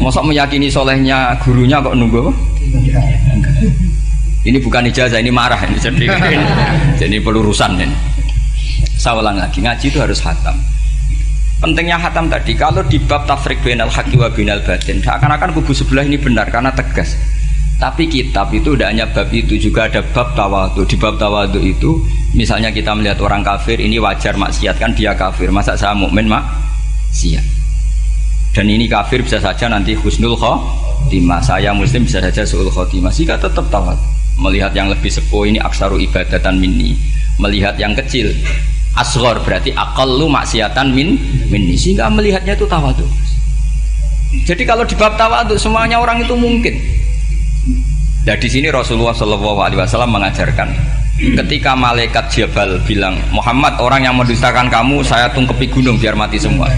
Masa meyakini solehnya gurunya kok nunggu apa? Ini bukan ijazah, ini marah ini. Jadi pelurusan ini. Saya ulang lagi, ngaji itu harus khatam. Pentingnya khatam tadi, kalau di bab tafriq bainal haqqi wa bainal batin, seakan-akan kubu sebelah ini benar karena tegas. Tapi kitab itu tidak hanya bab itu, juga ada bab tawadhu. Di bab tawadhu itu, misalnya kita melihat orang kafir, ini wajar maksiat kan, dia kafir. Masa saya mukmin maksiat? Dan ini kafir bisa saja nanti husnul khotimah, saya muslim bisa saja su'ul khotimah. Jika tetap tawadhu, melihat yang lebih sepuh ini aksaru ibadatan minni, melihat yang kecil asghar berarti aqallu maksiatan minni, sehingga melihatnya itu tawadhu. Jadi kalau di bab tawadhu semuanya orang itu mungkin. Nah di sini Rasulullah SAW mengajarkan, ketika malaikat Jabal bilang, Muhammad, orang yang mendustakan kamu saya tungkepi gunung biar mati semua.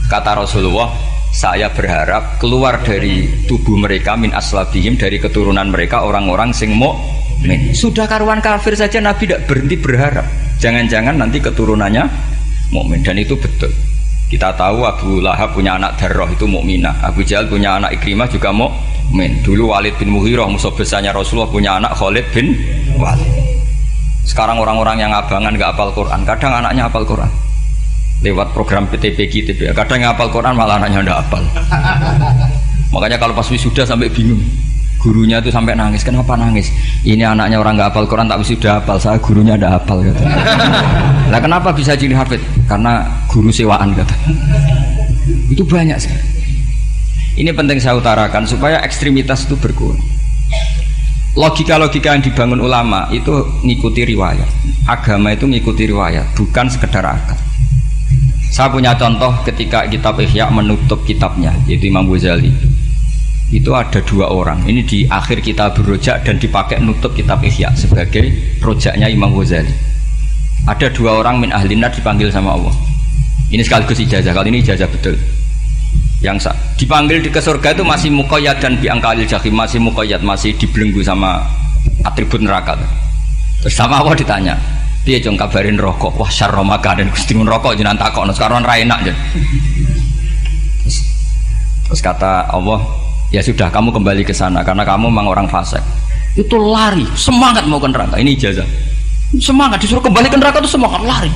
Kata Rasulullah, saya berharap keluar dari tubuh mereka min aslabihim, dari keturunan mereka orang-orang sing mukmin. Sudah karuan kafir saja Nabi tidak berhenti berharap, jangan-jangan nanti keturunannya mukmin. Dan itu betul. Kita tahu Abu Lahab punya anak Darrah itu mukminah, Abu Jahal punya anak Ikrimah juga mukmin. Dulu Walid bin Mughirah musuh besarnya Rasulullah punya anak Khalid bin Walid. Sekarang orang-orang yang abangan nggak hafal Quran, kadang anaknya hafal Quran lewat program PTPG, kadang yang hafal Quran malah anaknya nggak hafal. Makanya kalau pas wisuda sampai bingung, gurunya itu sampai nangis. Kenapa nangis? Ini anaknya orang nggak hafal Quran tak wisuda hafal, saya gurunya ada hafal kata. Lah kenapa bisa jadi hafid? Karena guru sewaan kata. Itu banyak sekali. Ini penting saya utarakan supaya ekstremitas itu berkurang. Logika-logika yang dibangun ulama itu ngikuti riwayat. Agama itu ngikuti riwayat, bukan sekedar akal. Saya punya contoh ketika kitab Ihya menutup kitabnya, yaitu Imam Ghazali. Itu ada dua orang. Ini di akhir kitab Rojak dan dipakai nutup kitab Ihya sebagai rojaknya Imam Ghazali. Ada dua orang min ahli nar dipanggil sama Allah. Ini sekaligus ijazah, kali ini ijazah betul. Yang dipanggil ke surga itu masih muqayyad dan biangkalil jahim, masih muqayyad, masih dibelenggu sama atribut neraka. Terus sama Allah ditanya, dia jong kabarin rokok, wah syarra makanan Gusti rokok jenengan takokno sekarang ra enak. Terus kata Allah, ya sudah kamu kembali ke sana karena kamu memang orang fasik. Itu lari, semangat mau ke neraka. Ini ijazah. Semangat disuruh kembali ke neraka itu semangat lari.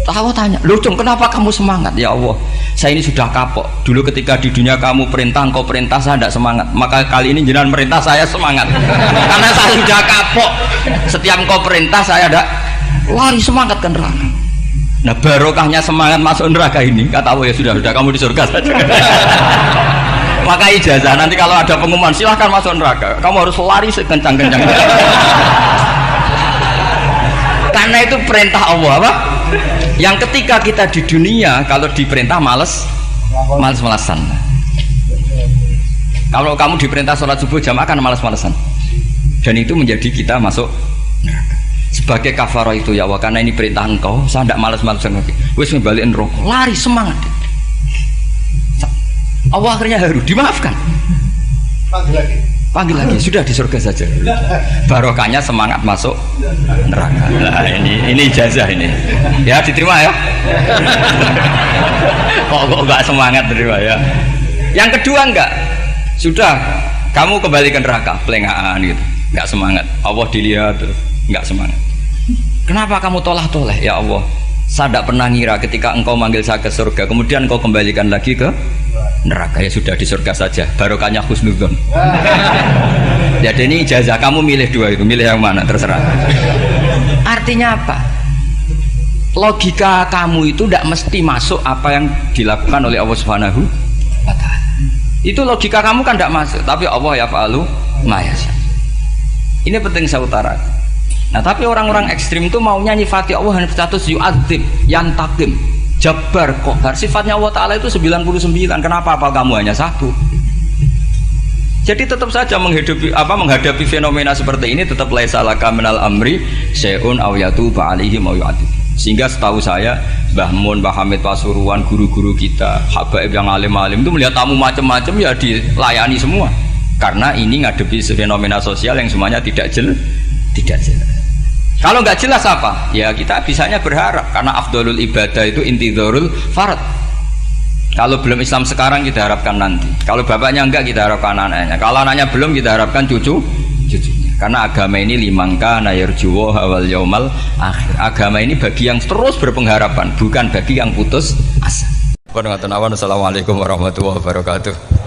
Allah tanya, loh Cung, kenapa kamu semangat? Ya Allah, saya ini sudah kapok. Dulu ketika di dunia kamu perintah, engkau perintah, saya tidak semangat. Maka kali ini jenengan perintah, saya semangat. Karena saya sudah kapok. Setiap engkau perintah, saya ada lari semangat ke neraka. Nah barokahnya semangat masuk neraka ini, kata Allah, ya sudah kamu di surga saja. Maka ijazah, nanti kalau ada pengumuman, silahkan masuk neraka. Kamu harus lari sekencang-kencangnya. Karena itu perintah Allah, apa? Yang ketika kita di dunia kalau diperintah males-malesan. Kalau kamu diperintah sholat subuh jamaah kan males-malesan. Dan itu menjadi kita masuk neraka. Sebagai kafarah itu ya Allah, karena ini perintah engkau, saya tidak males-malesan lagi. Wis ngebalikin rokok, lari semangat. Allah akhirnya haru, dimaafkan. Panggil lagi, sudah di surga saja. Barokahnya semangat masuk neraka. Nah, ini ijazah ini. Ya diterima ya. Kok enggak semangat terima ya. Yang kedua enggak. Sudah kamu kembali ke neraka, pelengahan gitu. Enggak semangat. Allah dilihat terus enggak semangat. Kenapa kamu tolah-toleh? Ya Allah, saya tidak pernah ngira ketika engkau manggil saya ke surga, kemudian engkau kembalikan lagi ke neraka. Ya sudah di surga saja, barokahnya husnudzon. Jadi ini ijazah, kamu milih dua itu, milih yang mana terserah. Artinya apa? Logika kamu itu tidak mesti masuk apa yang dilakukan oleh Allah Subhanahu wa ta'ala. Itu logika kamu kan tidak masuk, tapi Allah yaf'alu ma yasha. Ini penting saya utarakan. Nah tapi orang-orang ekstrim itu maunya nyifati Allah hanya status yu'adzib, yantakim, Jabbar, Qahar. Sifatnya Allah Ta'ala itu 99. Kenapa apa kamu hanya satu? Jadi tetap saja menghadapi fenomena seperti ini tetap laisa laka minal amri syai'un aw yatuba alaihim aw yu'adzib. Sehingga setahu saya Mbah Mun, Mbah Hamid Pasuruan, guru-guru kita, habaib yang alim-alim itu melihat tamu macam-macam ya dilayani semua. Karena ini ngadepi fenomena sosial yang semuanya tidak jelas. Kalau nggak jelas apa? Ya kita bisanya berharap karena afdolul ibadah itu intidharul farad. Kalau belum Islam sekarang kita harapkan nanti. Kalau bapaknya enggak kita harapkan anaknya. Kalau anaknya belum kita harapkan cucunya. Karena agama ini limangka nayarjuwa wal yaumal akhir. Agama ini bagi yang terus berpengharapan, bukan bagi yang putus asa. Assalamualaikum warahmatullahi wabarakatuh.